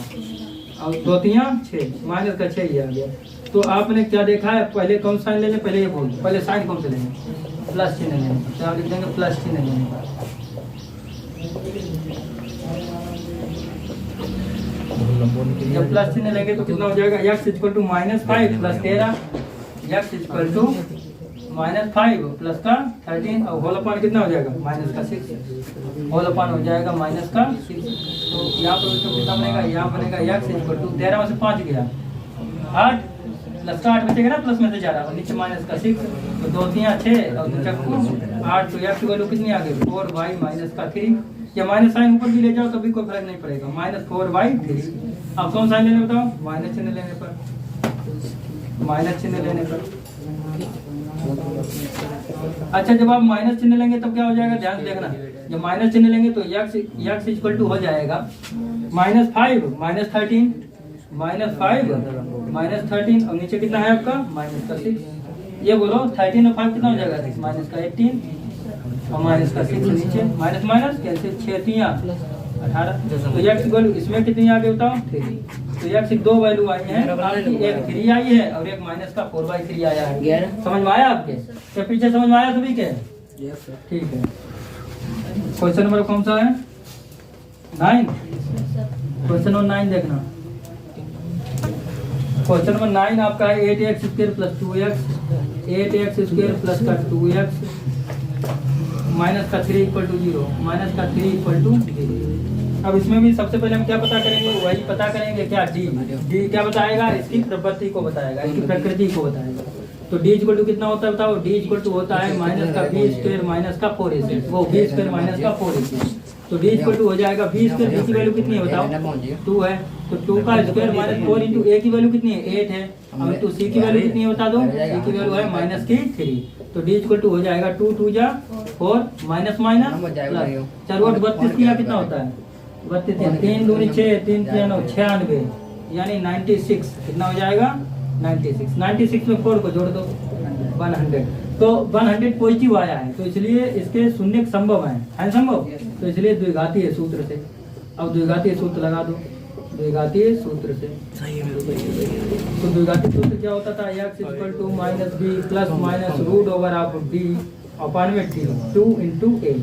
और 2 3 6 माइनस का 6 ही आ गया। तो आपने क्या देखा है? पहले कौन साइन लेने? पहले ये बोल, पहले साइन कौन से लेंगे? प्लस चिन्ह लेंगे। तो आप लिख देंगे प्लस चिन्ह लेंगे। जब प्लस चिन्ह लेंगे तो कितना हो जाएगा? x equal to -5 plus 13, x equal to -5 plus का 13 और होल अपान कितना हो जाएगा? -6 होल अपान हो जाएगा -6। तो यहाँ पर तो कितना बनेगा? यहाँ बनेगा x इक्वल टू 13 में से 5 गया 8 प्लस का 8 बचेगा ना, प्लस में से जा रहा है और नीचे -6। तो 2 3 6 और 2 4 8। तो x की वैल्यू कितनी आ गई? 4y -3। या माइनस साइन ऊपर भी ले जाओ तभी कोई फर्क नहीं पड़ेगा। -4y3। अब कौन साइन लेने बताओ? माइनस चिन्ह लेने पर, माइनस चिन्ह लेने पर। अच्छा, जब आप माइनस चिन्ह लेंगे तब क्या हो जाएगा? ध्यान से देखना। जब माइनस चिन्ह लेंगे तो x इक्वल टू हो जाएगा -5 -13 -5 और नीचे कितना है आपका? -6। ये बोलो 13 और 5 कितना हो जाएगा? -18 और -6 नीचे माइनस माइनस कैसे 6 3 18। तो x की वैल्यू इसमें कितनी आ गई बताओ? 3। तो x की 2 वैल्यू आई है आपकी, एक 3 आई है और एक माइनस का 4/3 आया है। समझ में आया आपके? क्या पीछे समझ में आया सभी के? ठीक है। क्वेश्चन नंबर कौन सा है? 9। क्वेश्चन नंबर 9 देखना। क्वेश्चन नंबर 9 आपका है 8x² + 2x, 8x² प्लस का 2x माइनस का 3 इक्वल टू 0, माइनस का 3 इक्वल टू 0। अब इसमें भी सबसे पहले हम क्या पता करेंगे? वही पता करेंगे क्या? डी क्या बताएगा? इसकी प्रवृत्ति को बताएगा, इसकी प्रकृति को बताएगा। तो डी इक्वल टू कितना होता है बताओ? डी इक्वल टू होता है माइनस का b² माइनस का 4ac, वो b² माइनस का 4ac। तो डी इक्वल टू हो जाएगा b²। b की वैल्यू कितनी है बताओ? 2 है। तो 2 का स्क्वायर माइनस 4 इंटू a की वैल्यू कितनी है? 8 है। अब तो c की वैल्यू कितनी है बता दो? c की वैल्यू है -3। तो डी इक्वल टू हो जाएगा 2 2 जा 4 माइनस माइनस प्लस 4 32 किया कितना होता है? 32 3 दूनी 6 3 3 9 96 यानी 96 कितना हो जाएगा? 96 में 4 को जोड़ दो 100। तो 100 पॉजिटिव आया है, तो इसलिए इसके शून्य संभव है संभव। तो इसलिए द्विघातीय सूत्र से अब द्विघातीय सूत्र लगा दो। द्विघातीय सूत्र से तो द्विघातीय सूत्र क्या होता था? x equal to -b plus minus root over of d upon में t 2 इंटू a,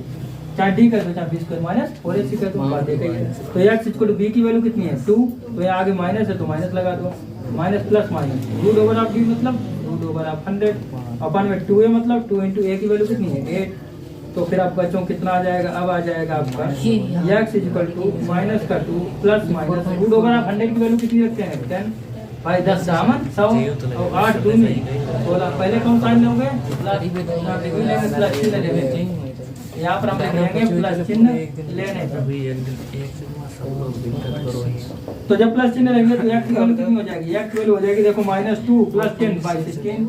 चाहे d कर दो चाहे b² माइनस 4ac कर दो, बात एक ही है। तो x इक्वल टू b की वैल्यू कितनी है? 2। तो यहाँ आगे माइनस है तो माइनस लगा दो, minus plus minus root over of d मतलब रूट ओवर ऑफ 100 अपान में 2a मतलब 2 इंटू a की वैल्यू कितनी है? 8। तो फिर आप बच्चों कितना आ जाएगा? अब आ जाएगा आपका x इक्वल टू माइनस का 2 plus minus root over of 100 की वैल्यू कितनी रखते हैं? 10 भाई 10 दामन 100 और 8 दूनी 16। पहले कौन साइन लोगे? प्लस चिन्ह लेंगे। यहाँ पर हम लिखेंगे प्लस चिन्ह लेने पर। तो जब प्लस चिन्ह लेंगे तो x की वैल्यू कितनी हो जाएगी? x की वैल्यू हो जाएगी देखो -2 + 10 / 16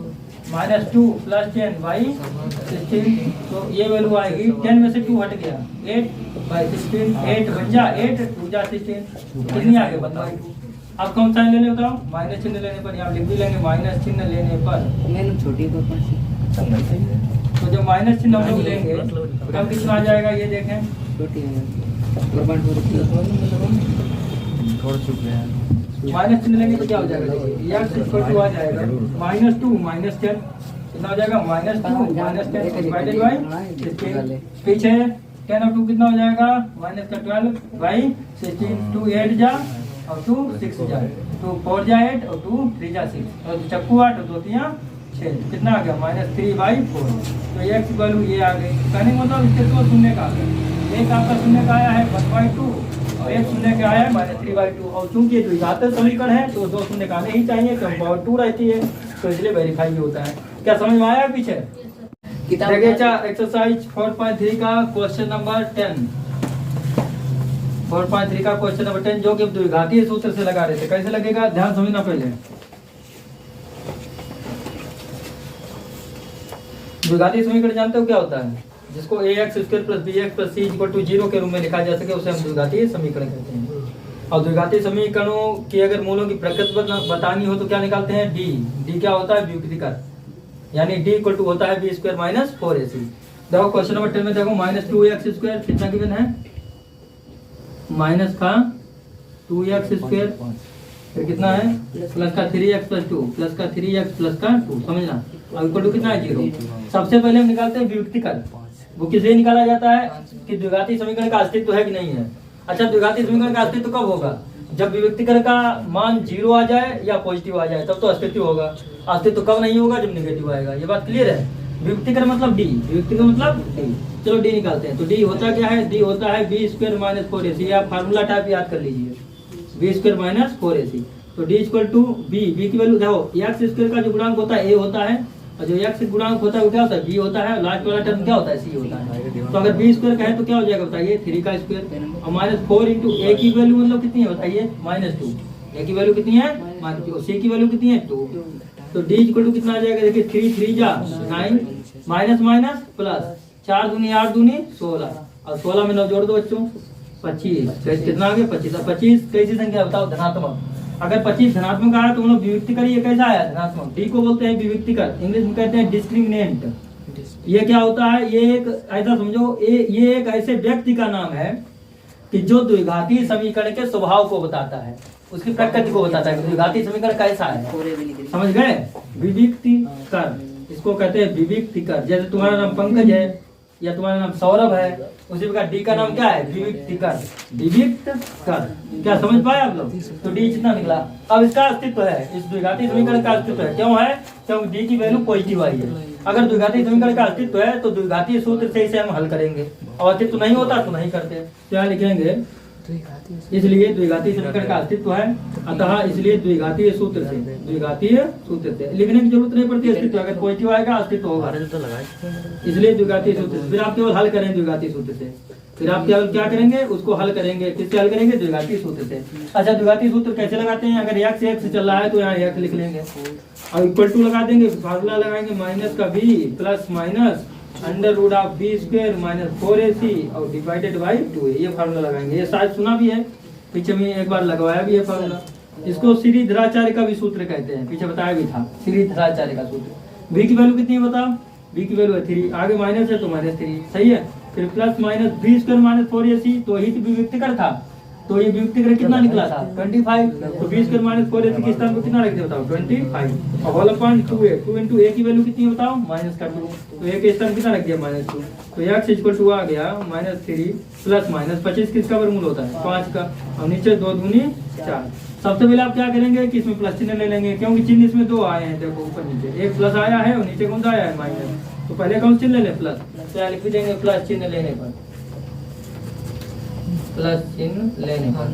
-2 प्लस 10 बाई 16, तो ये वैल्यू आएगी 10 में से 2 हट गया 8 बाई 16, 8 बन जा 8 2 जा 16, कितनी आगे 1/2। अब कौन सा लेने बताओ, माइनस चिन्ह लेने पर यहाँ लिख भी लेंगे, माइनस चिन्ह लेने पर मैंने छोटी को तो जब माइनस चिन्ह हम लोग लेंगे तब कितना आ जाएगा ये देखें, छोटी है माइनस चिन्ह लेंगे तो क्या हो जाएगा, देखिए x इक्वल टू आ जाएगा -2 माइनस 10, कितना हो जाएगा -2 माइनस 10 डिवाइडेड बाई 16, पीछे 10 और 2 कितना हो जाएगा -12 बाई 16, 2 8 जा और 2 6 जा, 2 4 जा 8 और 2 3 जा 6 और चक्कू 8 और 2 3 6, कितना आ गया -3/4, तो x वैल्यू ये आ गई। कहने का मतलब इसके दो शून्य का आ गया, एक आपका शून्य का आया है 1/2 और एक शून्य का आया है -3/2, और चूंकि द्विघात समीकरण है तो दो शून्य का आने ही चाहिए, क्योंकि पावर 2 रहती है तो इसलिए वेरीफाई होता है। क्या समझ में आया पीछे? देखिए एक्सरसाइज 4.3 का क्वेश्चन नंबर 10, 4.3 का क्वेश्चन नंबर 10 जो कि द्विघातीय सूत्र से लगा रहे थे। कैसे लगेगा ध्यान समझना पहले। द्विघातीय समीकरण जानते हो क्या होता है, जिसको ax square plus bx plus c equal to 0 के रूप में लिखा जा सके उसे हम द्विघातीय समीकरण कहते हैं। और द्विघातीय समीकरणों की अगर मूलों की प्रकृति बतानी हो तो क्या निकालते हैं, d क्या होता है व्युत्क्रम, यानी d इक्वल टू होता है b स्क्वायर माइनस 4ac। देखो क्वेश्चन नंबर 10 में देखो -2x स्क्वायर कितना गिवन है, माइनस का 2x स्क्वायर, फिर कितना है प्लस का 3x प्लस 2 प्लस का 3x प्लस का 2, समझना। अब इक्वल टू कितना है 0। सबसे पहले हम निकालते हैं व्युत्क्रम, वो किससे निकाला जाता है कि द्विघातीय समीकरण का अस्तित्व है कि नहीं है। अच्छा, द्विघातीय समीकरण का अस्तित्व कब होगा, जब व्युत्क्रम का मान 0 आ जाए या पॉजिटिव आ जाए तब तो अस्तित्व होगा। अस्तित्व कब नहीं होगा, जब नेगेटिव आएगा। ये बात क्लियर है। व्युत्क्रम मतलब d, व्युत्क्रम मतलब d। चलो d निकालते हैं, तो d होता क्या है, d होता है b स्क्वायर माइनस 4ac। आप फार्मूला टाइप याद कर लीजिए, b स्क्वायर माइनस 4ac। तो d इक्वल टू b की वैल्यू देखो, x स्क्वायर का जो गुणांक होता है a होता है, और जो x गुणांक होता है वो क्या होता है b होता है, लास्ट वाला टर्म क्या होता है c होता है। तो अगर b स्क्वायर का है तो क्या हो जाएगा बताइए, 3 का स्क्वायर, और -4 इंटू a की वैल्यू मतलब कितनी है बताइए, -2। a की वैल्यू कितनी है -2, c की वैल्यू कितनी है 2। तो d इक्वल टू कितना आ जाएगा, देखिए 3 3 जा 9 माइनस माइनस प्लस 4 दूनी 8 दूनी 16, और 16 में 9 जोड़ दो बच्चों 25, कितना आ गया 25। 25 कैसी संख्या बताओ, धनात्मक। अगर 25 धनात्मक आया तो उन्होंने विविक्तिकर ये कैसा आया, धनात्मक। डी को बोलते हैं विविक्तिकर, इंग्लिश में कहते हैं डिस्क्रिमिनेंट। ये क्या होता है, ये एक ऐसा समझो, ये एक ऐसे व्यक्ति का नाम है कि जो द्विघातीय समीकरण के स्वभाव को बताता है, उसकी प्रकृति को बताता है, द्विघातीय समीकरण कैसा है, समझ गए। विविक्तिकर, इसको कहते हैं विविक्तिकर। जैसे तुम्हारा नाम पंकज है या तुम्हारा नाम सौरभ है, उसी प्रकार डी का नाम क्या है, विविक्तिकर, विविक्तकर। क्या समझ पाए आप लोग? तो डी जितना निकला। अब इसका अस्तित्व है, इस द्विघातीय समीकरण का अस्तित्व है। क्यों है, क्योंकि डी की वैल्यू पॉजिटिव आई है। अगर द्विघातीय समीकरण का अस्तित्व है तो द्विघातीय सूत्र से इसे हम हल करेंगे, और अस्तित्व नहीं होता तो नहीं करते। क्या लिखेंगे, इसलिए द्विघातीय समीकरण का अस्तित्व है, अतः इसलिए द्विघातीय सूत्र से, द्विघातीय सूत्र से लिखने की जरूरत नहीं पड़ती। अस्तित्व अगर पॉजिटिव आएगा अस्तित्व होगा, इसलिए द्विघातीय सूत्र से। फिर आप केवल हल करें द्विघातीय सूत्र से, फिर आप केवल क्या करेंगे, उसको हल करेंगे। किससे हल करेंगे, द्विघातीय सूत्र से। अच्छा, द्विघातीय सूत्र कैसे लगाते हैं, अगर x चल रहा है तो यहाँ x लिख लेंगे, और इक्वल टू लगा देंगे, फार्मूला लगाएंगे माइनस का b plus minus under root of b square minus 4ac और डिवाइडेड बाई 2a। ये फार्मूला लगाएंगे, ये शायद सुना भी है, पीछे में एक बार लगवाया भी है फार्मूला। इसको श्रीधराचार्य का भी सूत्र कहते हैं, पीछे बताया भी था, श्रीधराचार्य का सूत्र। b की वैल्यू कितनी है बताओ, b की वैल्यू है 3, आगे माइनस है तो -3, सही है। फिर plus minus b square minus 4ac, तो ही विविक्तिकर था, तो ये विविक्तिकर कितना निकला था 25। तो b स्क्वायर माइनस 4ac के स्थान पर कितना रखते बताओ 25, और whole upon 2a, 2 into a की वैल्यू कितनी बताओ माइनस का 2, तो a के स्थान कितना रख दिया -2। तो x इक्वल टू आ गया -3 प्लस माइनस 25 किसका वर्गमूल होता है 5 का, और नीचे 2 दूनी 4। सबसे पहले आप क्या करेंगे कि इसमें प्लस चिन्ह ले लेंगे, क्योंकि चिन्ह इसमें 2 आए हैं, देखो ऊपर नीचे, एक प्लस आया है और नीचे कौन सा आया है माइनस। तो पहले कौन चिन्ह ले लें, प्लस, तो यहाँ लिख देंगे प्लस चिन्ह लेने पर, प्लस चिन्ह लेने पर,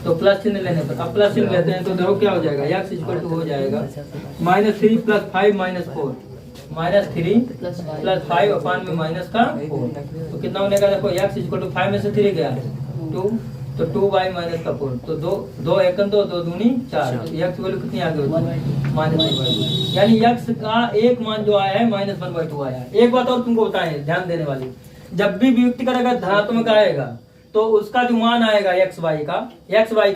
तो प्लस चिन्ह लेने पर। अब प्लस चिन्ह लेते हैं तो देखो क्या हो जाएगा, x इक्वल टू हो जाएगा -3 प्लस 5 माइनस 4, -3 प्लस 5 अपान में माइनस का 4, तो कितना होने का देखो, x इक्वल टू 5 में से 3 गया 2, तो 2y माइनस का 4, तो दो एकन दो दूनी 4, तो x वैल्यू कितनी आ गई -1/2, यानी x का एक मान जो आया है -1/2 आया है। एक बात और तुमको बताएं ध्यान देने वाली, जब भी वियुक्त कर अगर धनात्मक आएगा तो उसका जो मान आएगा x y का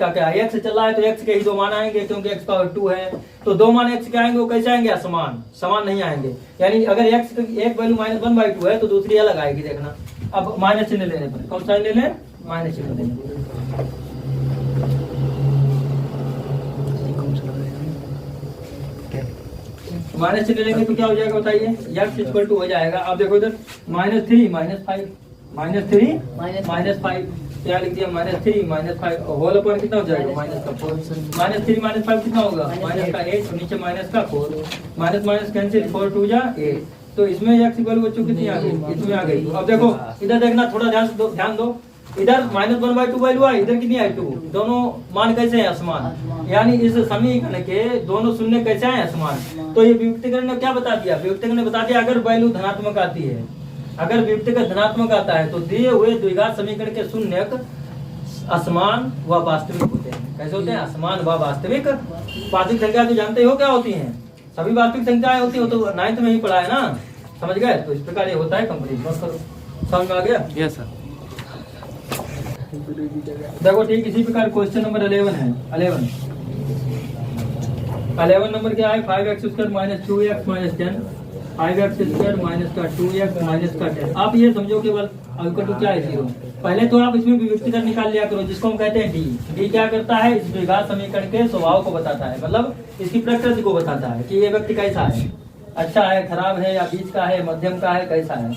क्या है, x चल रहा है तो x के ही दो मान आएंगे, क्योंकि x पावर 2 है, तो दो मान x के आएंगे, वो कैसे आएंगे, समान नहीं आएंगे। यानी अगर x एक वैल्यू -1/2 है तो दूसरी अलग आएगी, देखना। अब माइनस चिन्ह लेने पर, कौन सा ले लें, माइनस चिन्ह लेने पर, माइनस चिन्ह लेंगे तो क्या हो जाएगा बताइए, x इक्वल टू हो जाएगा। अब देखो इधर -3 -5 क्या लिख दिया, -3 -5 होल अपॉन कितना हो जाएगा, -4, -3 -5 कितना होगा, -8, नीचे माइनस का 4, माइनस कैंसिल, 4 2 जा 8, तो इसमें x इक्वल बच्चों कितनी आ गई, इसमें आ गई। अब देखो इधर देखना, थोड़ा ध्यान दो, इधर -1/2 वैल्यू आई, इधर कितनी आई 2, दोनों मान कैसे हैं, असमान, यानी इस समीकरण के दोनों शून्य कैसे हैं, असमान। तो ये व्युत्पत्तिकरण ने क्या बता दिया, व्युत्पत्तिकरण ने बता दिया अगर वैल्यू धनात्मक आती है, अगर व्युत्पत्तिकरण धनात्मक आता है तो दिए हुए द्विघात समीकरण के शून्यक असमान व वास्तविक होते हैं। कैसे होते हैं, असमान व वास्तविक। वास्तविक संख्या तो जानते हो क्या होती हैं, सभी वास्तविक संख्याएं होती है, तो 9th में ही पढ़ा है ना, समझ गए। तो इस प्रकार ये होता है कंप्लीट, बस करो, समझ में आ गया। Yes sir. देखो ठीक इसी प्रकार क्वेश्चन नंबर 11 है। 11 नंबर क्या है, 5x² - 2x - 10, 5x² माइनस का 2x माइनस का 10। आप ये समझो केवल अल्फा क्या है 0। पहले तो आप इसमें विभक्तिकरण निकाल लिया करो, जिसको हम कहते हैं डी क्या करता है, इस द्विघात समीकरण के स्वभाव को बताता है, मतलब इसकी प्रकृति को बताता है कि ये व्यक्ति कैसा है, अच्छा है, खराब है, या बीच का है, मध्यम का है, कैसा है।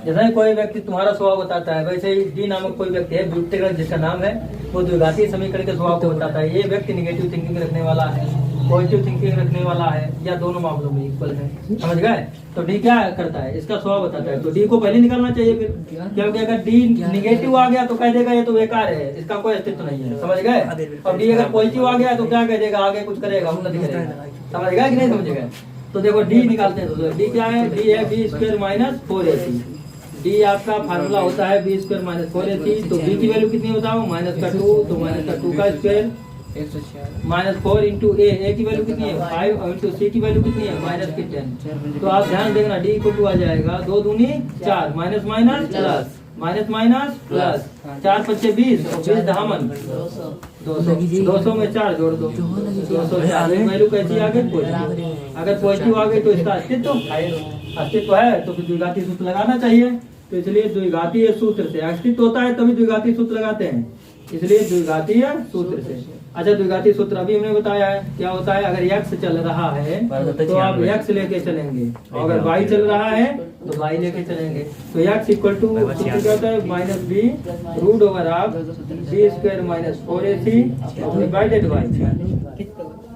जैसे कोई व्यक्ति तुम्हारा स्वभाव बताता है, वैसे ही डी नामक कोई व्यक्ति है विभक्तिकरण जिसका नाम है, वो द्विघातीय समीकरण के स्वभाव को बताता है। ये व्यक्ति निगेटिव थिंकिंग रखने वाला है, पॉजिटिव थिंकिंग रखने वाला है, या दोनों मामलों में इक्वल है, समझ गए। तो डी क्या करता है, इसका स्वभाव बताता है, तो डी को पहले निकालना चाहिए फिर, क्योंकि अगर डी निगेटिव आ गया तो कह देगा ये तो बेकार है, इसका कोई अस्तित्व नहीं है, समझ गए। और डी अगर पॉजिटिव आ गया तो क्या कह देगा, आगे कुछ करेगा, उन्नति करेगा, समझ गए कि नहीं समझ गए। तो देखो डी निकालते हैं, तो डी क्या है, डी है b² - 4ac। डी आपका फार्मूला होता है b² - 4ac, तो b की वैल्यू कितनी होता है, -2, तो -2 का स्क्वायर -4 इंटू ए की वैल्यू कितनी है 5, और इंटू सी की वैल्यू कितनी है -10। तो आप ध्यान देना डी इक्वल टू आ जाएगा 2 दूनी 4, माइनस प्लस 4 5 20, और 20 धामन 200 में 4 जोड़ दो, 200 वैल्यू कैसी आ गई, अगर पॉजिटिव आ गई तो इसका अस्तित्व है, तो फिर द्विघातीय सूत्र लगाना चाहिए। तो इसलिए द्विघातीय सूत्र से अस्तित्व होता है तभी द्विघातीय सूत्र लगाते हैं, इसलिए द्विघातीय सूत्र से। अच्छा द्विघातीय सूत्र अभी हमने बताया है, क्या होता है, अगर x चल रहा है तो आप x लेके चलेंगे, और अगर y चल रहा है तो y लेके चलेंगे। तो x इक्वल टू क्या होता है, -b√/(b² - 4ac) डिवाइडेड बाय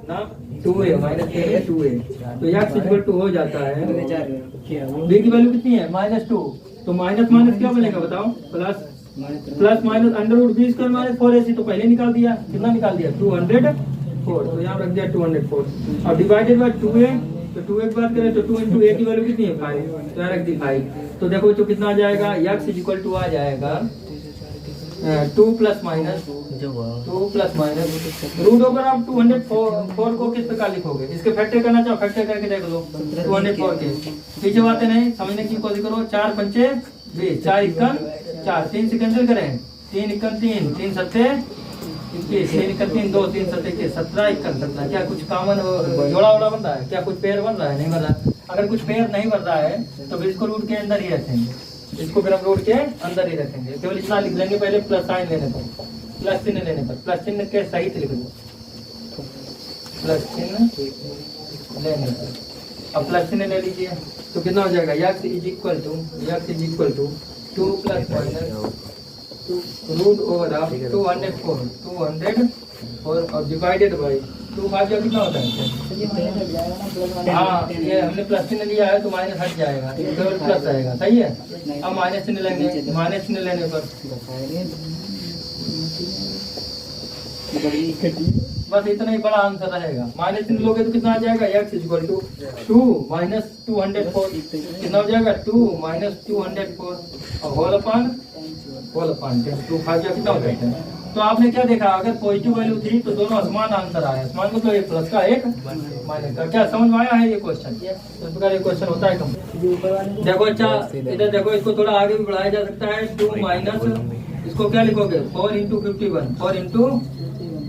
ना 2a - 2a। तो x इक्वल टू हो जाता है, b की वैल्यू कितनी है -2, तो माइनस क्या बनेगा बताओ, प्लस माइनस √b² - 4ac, तो पहले निकाल दिया, कितना निकाल दिया 204, तो यहाँ रख दिया 204, और डिवाइडेड बाय 2a, तो 2a की बात करें तो 2 इंटू a की वैल्यू कितनी है 5, तो यहाँ रख दी 5। तो देखो तो कितना आ जाएगा, x इक्वल टू आ जाएगा 2 + माइनस √204 को किस प्रकार लिखोगे, इसके फैक्टर करना चाहो फैक्टर करके देख लो, 204 के पीछे बातें नहीं समझने की कोशिश करो। 4 पंचे 20, 4 इक्कन 4, 3 से कैंसिल करें, 3 इक्कन 3, 3 सत्ते 21, 3 इक्कन 3, 2 3 सत्ते 21, 17 इक्कन 17। क्या कुछ कॉमन जोड़ा बन रहा है, क्या कुछ पेयर बन रहा है, नहीं बन रहा। अगर कुछ पेयर नहीं बन रहा है तो फिर इसको रूट के अंदर ही रखेंगे, इसको फिर हम रूट के अंदर ही रखेंगे। केवल इतना लिख लेंगे पहले, प्लस साइन लेने पर, प्लस चिन्ह लेने पर, प्लस चिन्ह के सहित लिख दो, प्लस चिन्ह लेने पर। अब प्लस चिन्ह ले लीजिए तो कितना हो जाएगा, x is equal to 2 + minus √204 और डिवाइडेड बाई 2 5 कितना होता है। हाँ ये हमने प्लस चिन्ह लिया है तो माइनस हट जाएगा, केवल प्लस आएगा, सही है। अब माइनस चिन्ह लेंगे, माइनस चिन्ह लेने पर बस इतना ही बड़ा आंसर रहेगा। माइनस चिन्ह लोगे तो कितना आ जाएगा, x इक्वल टू 2 - 204, कितना हो जाएगा 2 - 204 और होल अपॉन 10, 2 5 कितना हो जाएगा तो आपने क्या देखा, अगर पॉजिटिव वैल्यू थी तो दोनों समान आंसर आया। समान मतलब एक प्लस का एक माइनस का। क्या समझ में आया है ये क्वेश्चन? इस प्रकार ये क्वेश्चन होता है कम। देखो अच्छा इधर देखो, इसको थोड़ा आगे भी बढ़ाया जा सकता है। 2 माइनस इसको क्या लिखोगे 4 इंटू 51, 4 इंटू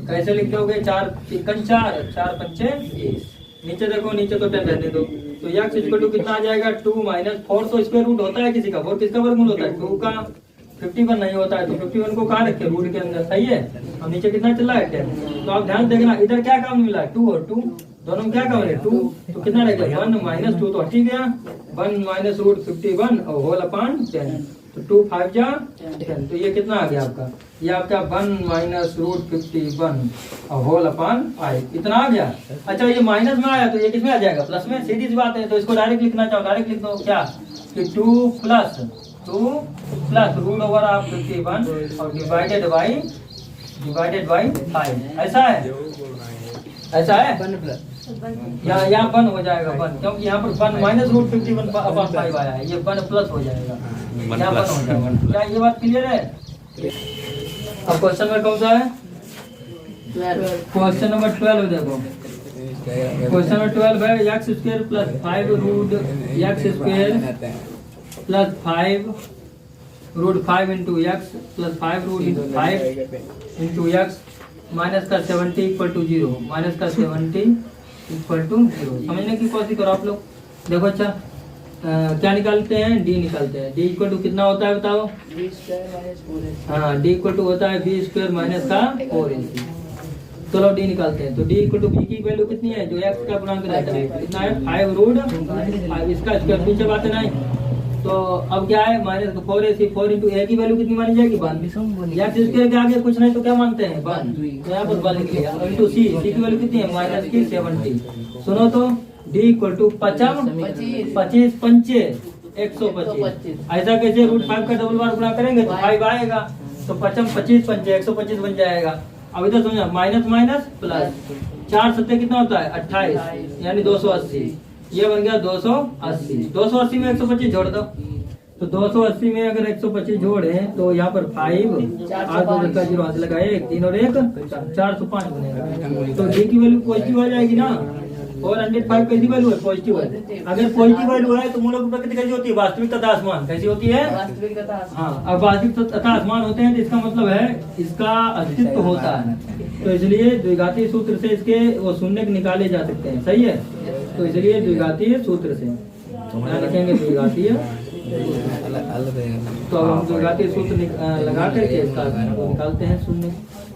कैसे लिख दोगे 4 तिरकन 4, 4 पंचे 20। नीचे देखो, नीचे तो 10 रहने दो। तो x इक्वल टू कितना आ जाएगा 2 माइनस 4 तो स्क्वायर रूट होता है किसी का, 4 किसका वर्गमूल होता है 2 का। 51 नहीं होता है तो 51 को कहाँ रखे रूट के अंदर, सही है। अब नीचे कितना चल रहा है 10। तो आप ध्यान देखना इधर क्या काम मिला है 2 और 2 दोनों में क्या काम है 2। तो कितना रहेगा 1 माइनस 2 तो हट ही गया, 1 माइनस रूट 51 और होल अपॉन 10। तो 2 5 जा 10। तो ये कितना आ गया आपका, ये आपका 1 माइनस रूट 51 और होल अपॉन 5 इतना आ गया। अच्छा ये माइनस में आया तो ये किसमें आ जाएगा प्लस में, सीधी सी बात है। तो इसको डायरेक्ट लिखना चाहो डायरेक्ट लिख दो क्या कि 2 प्लस रूट ओवर ऑफ 51 और डिवाइडेड बाई 5 ऐसा है, ऐसा है। 1 प्लस यहाँ 1 हो जाएगा 1, क्योंकि यहाँ पर 1 माइनस रूट 51 अपॉन 5 आया है, ये 1 प्लस हो जाएगा, यहाँ 1 हो जाएगा। क्या ये बात क्लियर है? अब क्वेश्चन नंबर कौन सा है? क्वेश्चन नंबर 12 देखो। क्वेश्चन नंबर 12 है x square plus 5 root x square plus 5 root 5 into x plus 5 root into 5 into x minus का 70 इक्वल टू 0, माइनस का 70 इक्वल टू 0। समझने की कोशिश करो आप लोग। देखो अच्छा क्या निकालते हैं, डी निकालते हैं। डी इक्वल टू कितना होता है बताओ? हाँ डी इक्वल टू होता है बी स्क्वायर माइनस का 4ac। चलो डी निकालते हैं। तो डी इक्वल टू बी की वैल्यू कितनी है जो एक्स का गुणांक रहता है कितना है 5 रूट 5, इसका स्क्वायर पीछे बात नहीं। तो अब क्या है माइनस 4ac, 4 इंटू ए की वैल्यू कितनी मानी जाएगी 1। एक्स स्क्वायर के आगे कुछ नहीं तो क्या मानते हैं 1, तो यहाँ पर 1 लिख लिया। इंटू सी की वैल्यू कितनी है माइनस की 70। सुनो तो डी इक्वल टू 25 पंचे 125। ऐसा कैसे रूट 5 का डबल बार गुणा करेंगे तो 5 आएगा, तो 25 पंचे 125 बन जाएगा। अब इधर समझा माइनस माइनस प्लस 4 सत्ते कितना होता है 28 यानी 280। ये बन गया 280। 280 में 125 जोड़ दो, तो 280 में अगर 125 जोड़े तो यहाँ पर 5 8 का 0 हाथ लगाए 1 3 और 1 405 बनेगा। तो डी की वैल्यू पॉजिटिव आ जाएगी ना। 405 कैसी वैल्यू है पॉजिटिव है। अगर पॉजिटिव वैल्यू है तो मूलों की प्रकृति कैसी होती है वास्तविक तथा आसमान कैसी होती है। हाँ अब वास्तविक तथा आसमान होते हैं तो इसका मतलब है इसका अस्तित्व होता है। तो इसलिए द्विघातीय सूत्र से इसके वो शून्य निकाले जा सकते हैं, सही है। तो इसलिए द्विघातीय सूत्र से यहाँ लिखेंगे द्विघातीय। तो अब हम द्विघातीय सूत्र लगा करके इसका निकालते हैं शून्य।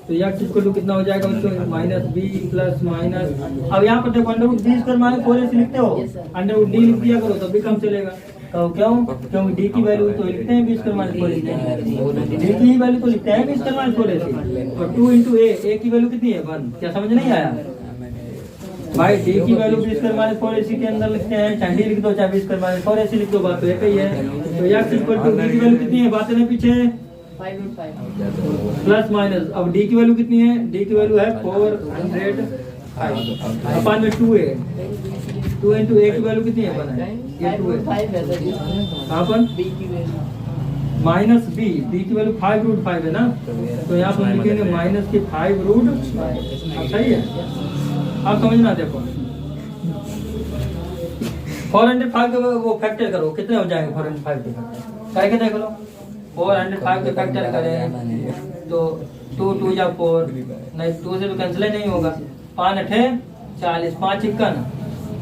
तो एक्स इक्वल टू कितना हो जाएगा बच्चों माइनस बी प्लस माइनस। अब यहाँ पर देखो under root b square minus 4ac लिखते हो, अंडर रूट डी लिख दिया करो तब भी कम चलेगा। तो क्यों? क्योंकि डी की वैल्यू तो लिखते हैं बी स्क्वायर माइनस 4 लिखते हैं, डी की वैल्यू तो लिखते हैं बी स्क्वायर माइनस 4ac। और 2 इंटू ए की वैल्यू कितनी है 1। क्या समझ नहीं आया भाई? डी की value B square minus 4ac के अंदर लिखते हैं, चाहे डी लिख दो चाहे बी स्क्वायर माइनस 4ac लिख दो, बात तो एक ही है। तो एक्स इक्वल टू डी की वैल्यू कितनी है बातें नहीं पीछे प्लस माइनस। अब डी की वैल्यू कितनी है? डी की वैल्यू है 405 अपन में 2 है, 2 इंटू ए की वैल्यू कितनी है 1 है, ये 2 है। कहाँ पर माइनस बी की वैल्यू 5 रूट 5 है ना। तो यहाँ पर लिखेंगे माइनस की 5 रूट 5। सही है। आप समझना देखो 405 के वो फैक्टर करो कितने हो जाएंगे 405 के फैक्टर करके देख लो। 405 के फैक्टर करें तो 2 2 या 4 नहीं 2 से तो कैंसिल ही नहीं होगा। 5 8 40 5 51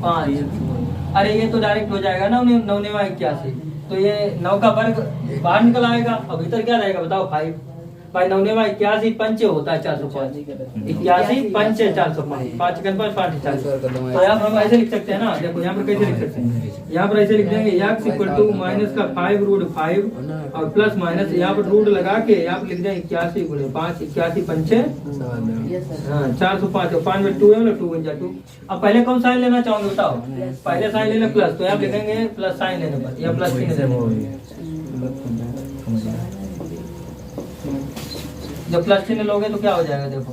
5। अरे ये तो डायरेक्ट हो जाएगा ना 9 81। तो ये 9 का वर्ग बाहर निकल आएगा। अब भीतर क्या रहेगा बताओ 5 भाई 9 81 पंचे होता है 405 81 पंचे 405 5 5 5 40। तो यहाँ पर हम ऐसे लिख सकते हैं ना। देखो यहाँ पर कैसे लिख सकते हैं, यहाँ पर ऐसे लिख देंगे एक्स इक्वल टू माइनस का 5 रूट 5 और प्लस माइनस यहाँ पर रूट लगा के यहाँ पर लिख देंगे 81 गुणे 5 81 पंचे 405 5 में 2 है 2 × 2। अब पहले कौन साइन लेना चाहोगे बताओ? पहले साइन लेना प्लस, तो यहाँ लिखेंगे प्लस साइन लेने पर या प्लस जब प्लस चिन्ह लोगे तो क्या हो जाएगा देखो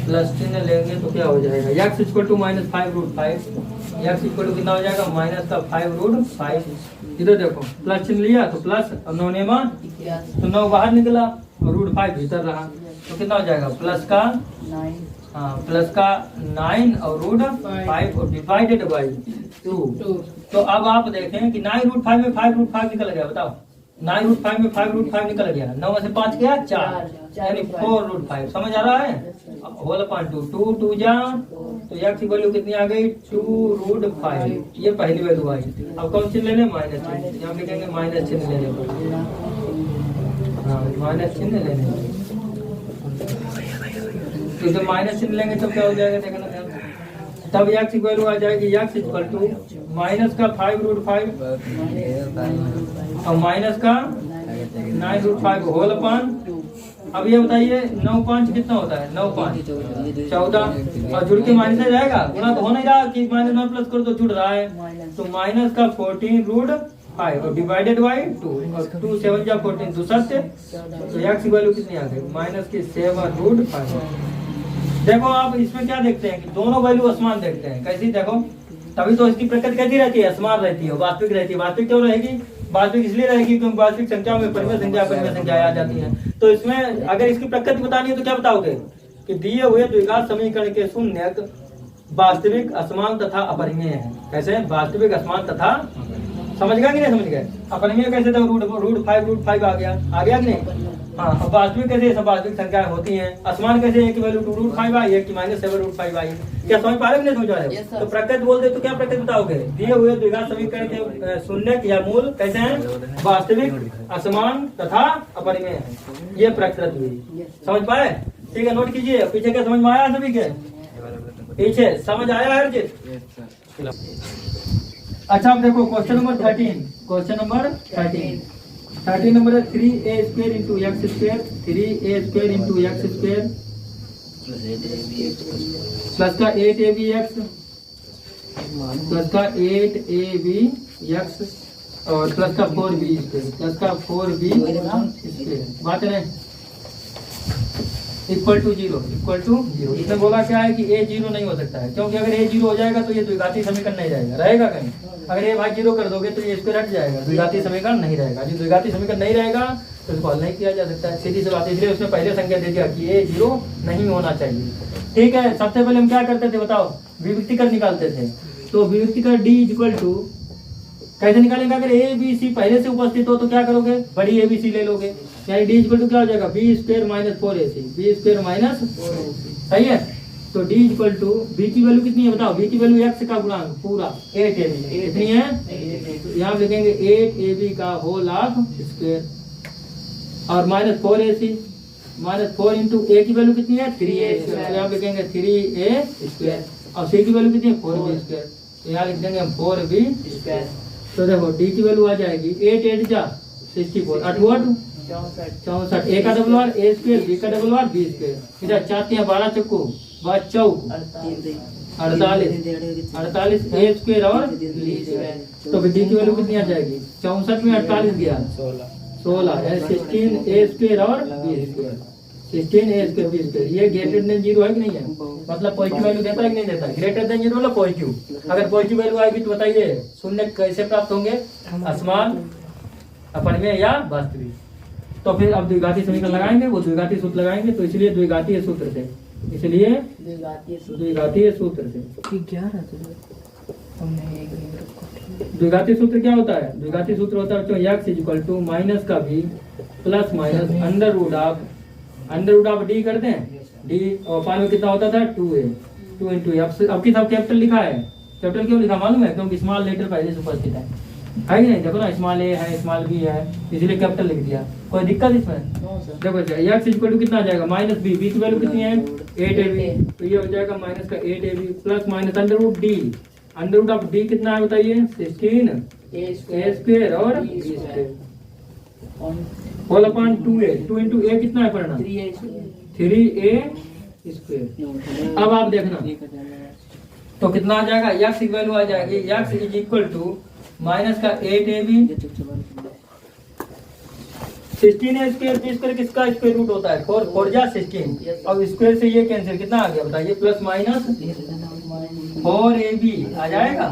प्लस चिन्ह लेंगे तो क्या हो जाएगा x equal to minus 5 root 5। X equal to कितना हो जाएगा माइनस का 5 रूट 5। इधर देखो प्लस चिन्ह लिया तो प्लस 9 तो 9 बाहर निकला और रूट 5 भीतर रहा, तो कितना हो जाएगा प्लस का 9 हाँ प्लस का 9 और रूट 5 और डिवाइडेड बाई 2। तो अब आप देखें कि 9 रूट 5 में 5 रूट 5 निकल गया, बताओ 9 रूट 5 में 5 रूट 5 निकल गया, 9 में से 5 गया 4 यानी 4 रूट 5। समझ आ रहा है? होल अपॉन 2 2 2 जा तो x की वैल्यू कितनी आ गई 2 रूट 5, ये पहली वैल्यू आई। अब कौन चिन्ह लेने माइनस चिन्ह, यहाँ लिखेंगे माइनस चिन्ह लेने पर, हाँ माइनस चिन्ह लेने तो जब माइनस चिन्ह लेंगे तब क्या हो जाएगा देखना ध्यान, तब x की वैल्यू आ जाएगी x इक्वल टू माइनस का 5 रूट 5 और माइनस का 9 रूट 5 होल अपॉन। अब ये बताइए 9 5 कितना होता है, 9 5 14 और जुड़ के माइनस आ जाएगा, गुणा तो हो नहीं रहा कि माइनस में प्लस करो तो जुड़ रहा है, तो माइनस का 14 रूट 5 और डिवाइडेड बाई 2 और 2 7 जा 14 2 सत्य, तो x की वैल्यू कितनी आ गई माइनस की 7 रूट 5। देखो आप इसमें क्या देखते हैं कि दोनों वैल्यू असमान देखते हैं, कैसी देखो, तभी तो इसकी प्रकृति कैसी रहती है, असमान रहती है, वास्तविक रहती है। वास्तविक क्यों रहेगी, वास्तविक इसलिए रहेगी क्योंकि वास्तविक संख्या में परिमेय संख्या आ जाती है। तो इसमें अगर इसकी प्रकृति बतानी है तो क्या बताओगे कि दिए हुए द्विघात समीकरण के शून्य वास्तविक असमान तथा अपरिमेय है। कैसे वास्तविक असमान तथा, समझ गया कि नहीं समझ गए? अपरिमेय कैसे था, रूट 5 आ गया कि नहीं? हाँ, अब वास्तविक कैसे सब वास्तविक संख्याएं होती हैं, असमान कैसे एक की वैल्यू 2 रूट 5 आई, एक की माइनस 7 रूट 5 आई। क्या समझ पा रहे हो कि नहीं समझ पा रहे हो? तो प्रकृति बोल दे तो क्या प्रकृति बताओगे, दिए हुए द्विघात समीकरण के शून्य या मूल कैसे हैं, वास्तविक असमान तथा अपरिमेय है, ये प्रकृति हुई। समझ पाए? ठीक है, नोट कीजिए। पीछे क्या समझ में आया सभी के? पीछे समझ आया है हरजीत? अच्छा अब देखो question number 13, question number 13 number है 3a square into x square, 3a square into x square plus का 8ab एक्स प्लस का 8ab एक्स और प्लस का 4b स्क्वायर प्लस का 4b स्क्वायर, बात है इक्वल टू जीरो। इसमें बोला क्या है कि a 0 नहीं हो सकता है, क्योंकि अगर a 0 हो जाएगा तो ये द्विघाती समीकरण नहीं रहेगा, रहेगा कहीं? अगर ये भाई 0 कर दोगे तो ये स्क्वायर हट जाएगा, द्विघाती समीकरण नहीं रहेगा। जो द्विघाती समीकरण नहीं रहेगा तो इसको हल नहीं किया जा सकता है, सीधी सी बात। इसलिए उसने पहले संख्या दे दिया कि a 0 नहीं होना चाहिए। ठीक है, सबसे पहले हम क्या करते थे बताओ, विभक्ति कर निकालते थे। तो विभक्ति कर d इक्वल टू कैसे निकालेंगे, अगर a b c पहले से उपस्थित हो तो क्या करोगे, बड़ी ABC ले लोगे, यानी d इक्वल टू क्या हो जाएगा b square minus 4ac, b square minus 4ac, सही है। तो d इक्वल टू b की वैल्यू कितनी है बताओ, b की वैल्यू x का गुणांक पूरा 8ab कितनी है, तो यहाँ लिखेंगे 8ab का होल ऑफ स्क्वायर और माइनस 4 इंटू a की वैल्यू कितनी है 3a स्क्वायर, तो यहाँ लिखेंगे 3a स्क्वायर और c की वैल्यू कितनी है 4b स्क्वायर, तो यहाँ लिख देंगे हम 4b स्क्वायर। तो देखो d की वैल्यू आ जाएगी 8 8 जा 64 8 64, a का double bar a square, b का डबल बार b स्क्वायर, इधर 4 12 चक्कू 48 a स्क्वायर और b स्क्वायर। तो d की वैल्यू कितनी आ जाएगी 64 में 48 दिया 16 यानी 16 a स्क्वायर और b square, 16 a square b square. ये ग्रेटर देन 0 है कि नहीं है, मतलब पॉजिटिव वैल्यू देता है कि नहीं देता? ग्रेटर देन 0 मतलब पॉजिटिव। अगर पॉजिटिव वैल्यू आएगी तो बताइए शून्य कैसे प्राप्त होंगे, असमान अपरिमेय या वास्तविक। तो फिर अब द्विघाती समीकरण लगाएंगे, वो द्विघाती सूत्र लगाएंगे, तो इसलिए द्विघातीय सूत्र से, इसलिए द्विघातीय सूत्र से द्विघाती सूत्र क्या होता है, द्विघाती सूत्र होता है x इक्वल टू माइनस का b plus minus under root of d करते हैं, d और पानी में कितना होता था 2a 2 इंटू अब किस कैपिटल लिखा है, कैपिटल क्यों लिखा मालूम है, क्योंकि स्मॉल लेटर पहले से उपस्थित है कि नहीं? देखो ना स्मॉल a है स्मॉल b है, इसलिए कैपिटल लिख दिया। कोई दिक्कत इसमें? देखो x इक्वल टू कितना आ जाएगा माइनस b, b की वैल्यू कितनी है 8ab, तो ये हो जाएगा माइनस का 8ab plus minus under root of d कितना है बताइए 16 a स्क्वायर और b square whole upon 2a, 2 into a कितना है पढ़ना 3a स्क्वायर। अब आप देखना तो कितना आ जाएगा, x की वैल्यू आ जाएगी x is equal to minus का 8ab 16 स्क्वायर b स्क्वायर किसका स्क्वायर रूट होता है 4 जा 16, अब स्क्वायर से ये कैंसिल कितना आ गया बताइए प्लस माइनस 4ab आ जाएगा,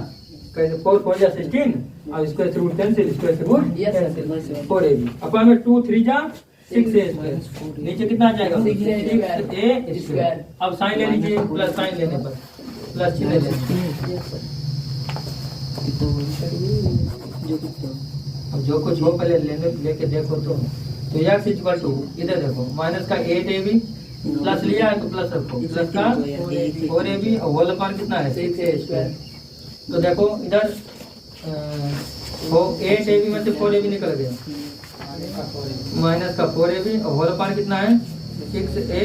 4 जा 16 और स्क्वायर से रूट कैंसिल, स्क्वायर से रूट कैंसिल 4ab अपन में 2 3 जा 6a²। नीचे कितना आ जाएगा 6a²। अब साइन ले लीजिए, प्लस साइन लेने पर प्लस चिन्ह ले लीजिए। अब जो कुछ हो पहले लेके देखो तो x इक्वल टू इधर देखो माइनस का 8ab प्लस लिया है तो प्लस रखो, प्लस का 4ab और होल अपान कितना है 6a²। तो देखो इधर वो 8ab में से 4ab निकल गया, माइनस का 4ab और होल अपान कितना है 6a।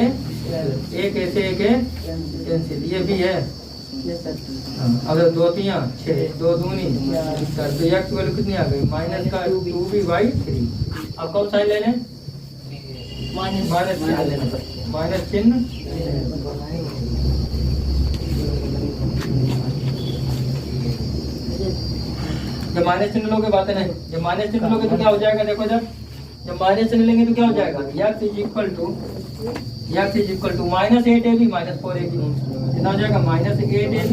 एक ऐसे एक है कैंसिल, ये भी है। अब 2 3 6 2 दूनी 4, तो x की वैल्यू कितनी आ गई माइनस का 2b/3। अब कौन साइन ले लें, माइनस चिन्ह लेना पड़ेगा, माइनस चिन्ह। जब माइनस चिन्ह लोगे बातें नहीं, जब माइनस चिन्ह लोगे तो क्या हो जाएगा, देखो जब माइनस चिन्ह लेंगे तो क्या हो जाएगा x is equal to minus 8ab minus 4ab। कितना हो जाएगा माइनस 8ab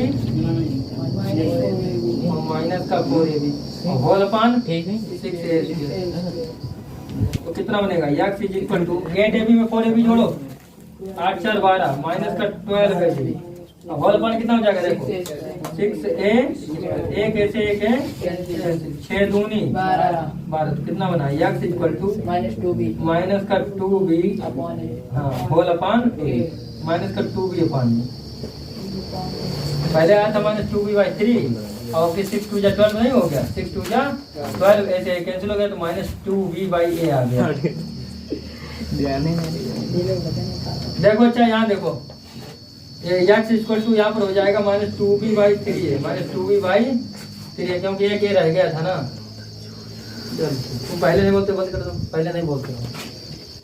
माइनस का 4ab होल अपान 6a²। तो कितना बनेगा x is equal to 8ab में 4ab जोड़ो 8 4 12 माइनस का 12ab होल अपान कितना हो जाएगा देखो 6a, एक ऐसे एक है 6 दूनी 12। तो कितना बना x इक्वल टू माइनस का 2b होल अपान माइनस का 2b अपान। पहले आया था माइनस 2b/3 और फिर 6 2 12 नहीं हो गया, 6 2 12 ऐसे कैंसिल हो गया तो माइनस 2b/a आ गया। देखो अच्छा यहाँ देखो ये x इक्वल टू यहाँ पर हो जाएगा माइनस 2b/3 है, माइनस 2b/3 है क्योंकि एक ये रह गया था ना। चल तुम पहले नहीं बोलते, बंद कर दो, पहले नहीं बोलते।